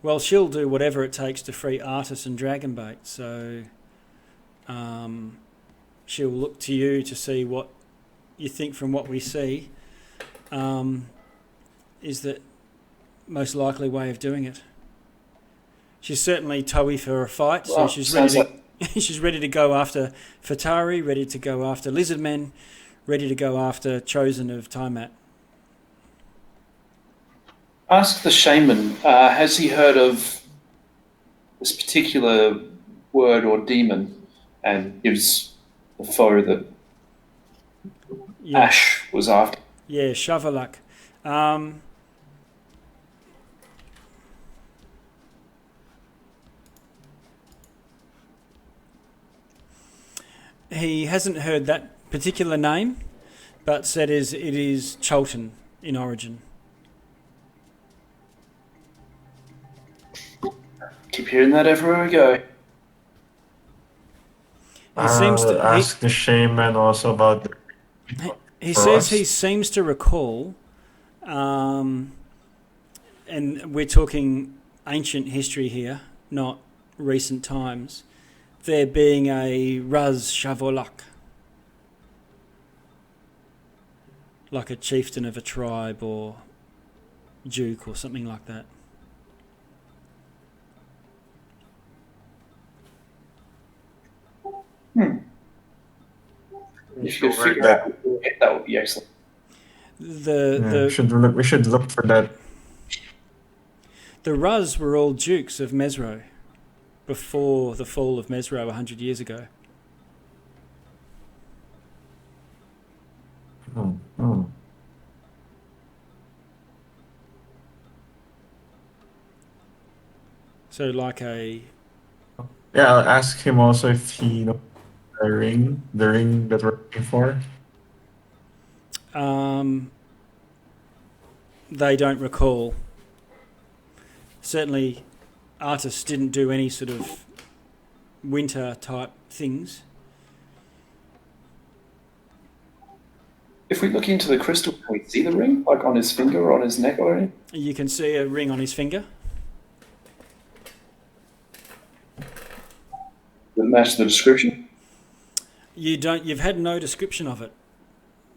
Well, she'll do whatever it takes to free Artis and Dragonbait, so she'll look to you to see what you think from what we see is the most likely way of doing it. She's certainly toey for a fight, so she's ready to go after Fatari, ready to go after Lizardmen, ready to go after Chosen of Tiamat. Ask the shaman, has he heard of this particular word or demon, and gives the foe that Ash was after? Yeah, Shavalak. He hasn't heard that particular name, but said it is Chulten in origin. Keep hearing that everywhere I go. Ask the shaman also about he says he seems to recall, and we're talking ancient history here, not recent times, there being a Raz Shavolak, like a chieftain of a tribe or duke or something like that. If you could figure out that would be excellent. We should look for that. The Ruz were all dukes of Mezro before the fall of Mezro 100 years ago. So like a... Yeah, I'll ask him also if he knows the ring that we're looking for. They don't recall. Certainly, Artis didn't do any sort of winter type things. If we look into the crystal, can we see the ring, like on his finger or on his neck or anything? You can see a ring on his finger. That match the description? You don't. You've had no description of it.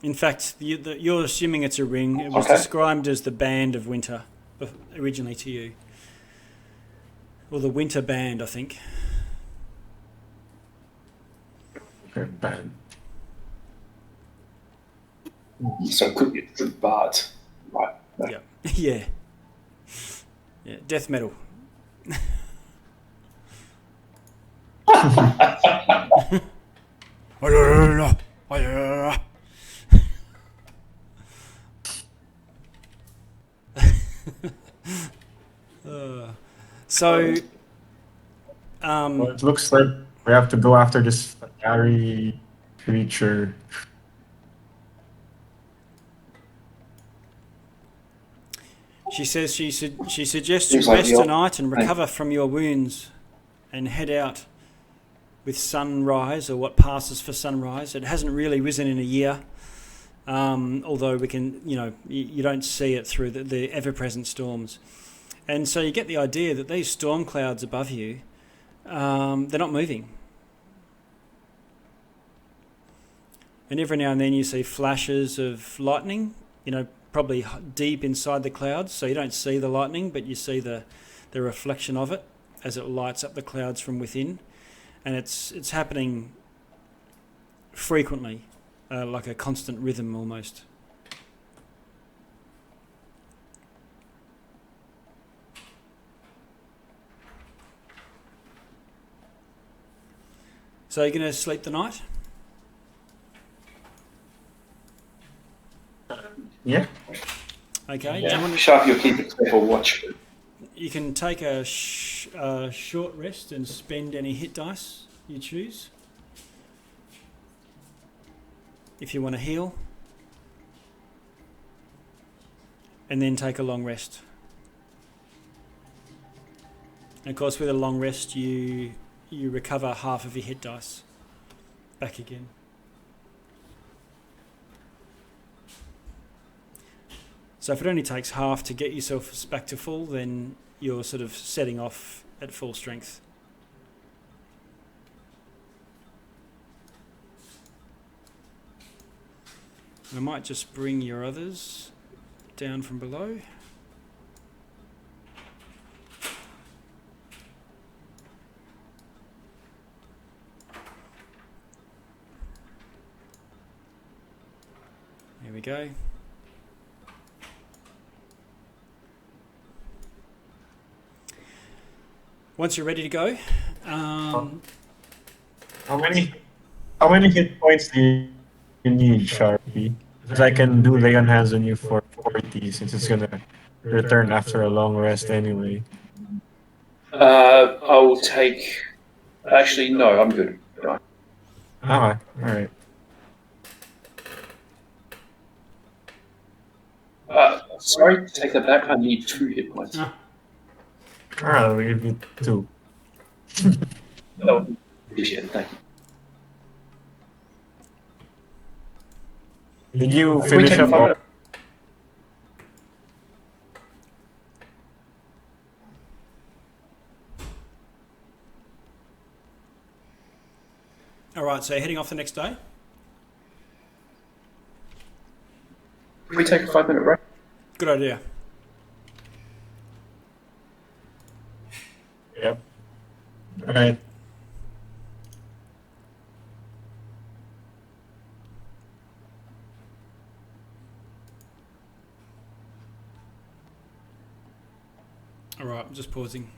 In fact, you're assuming it's a ring. It was described as the Band of Winter originally to you, or the Winter Band, I think. Band. So it could be the bard, right? No. Yeah. Yeah. Yeah. Death metal. So, well, it looks like we have to go after this Fatari creature. she says she suggests you rest tonight and recover from your wounds, and head out with sunrise, or what passes for sunrise. It hasn't really risen in a year, although we can, you don't see it through the ever-present storms. And so you get the idea that these storm clouds above you, they're not moving. And every now and then you see flashes of lightning, probably deep inside the clouds, so you don't see the lightning, but you see the reflection of it as it lights up the clouds from within. And it's happening frequently, like a constant rhythm almost. So you're going to sleep the night? Yeah. Okay. Yeah. Sharp, you'll keep it careful watch. you can take a short rest and spend any hit dice you choose. If you want to heal. And then take a long rest. And of course with a long rest you recover half of your hit dice back again. So if it only takes half to get yourself back to full, then you're sort of setting off at full strength. I might just bring your others down from below. There we go. Once you're ready to go, How many hit points do you need, Sharpie? Because I can do lay on hands on you for 40 since it's gonna return after a long rest anyway. I will take. Actually, no, I'm good. No. Okay, alright. Sorry, take that back. I need 2 hit points. Alright, I'll give you 2. Oh, appreciate it. Thank you. Did you Can we finish take up 5 all? minutes? all right, so heading off the next day. Can we take a 5-minute break? Good idea. Yep. Alright. All right, I'm just pausing.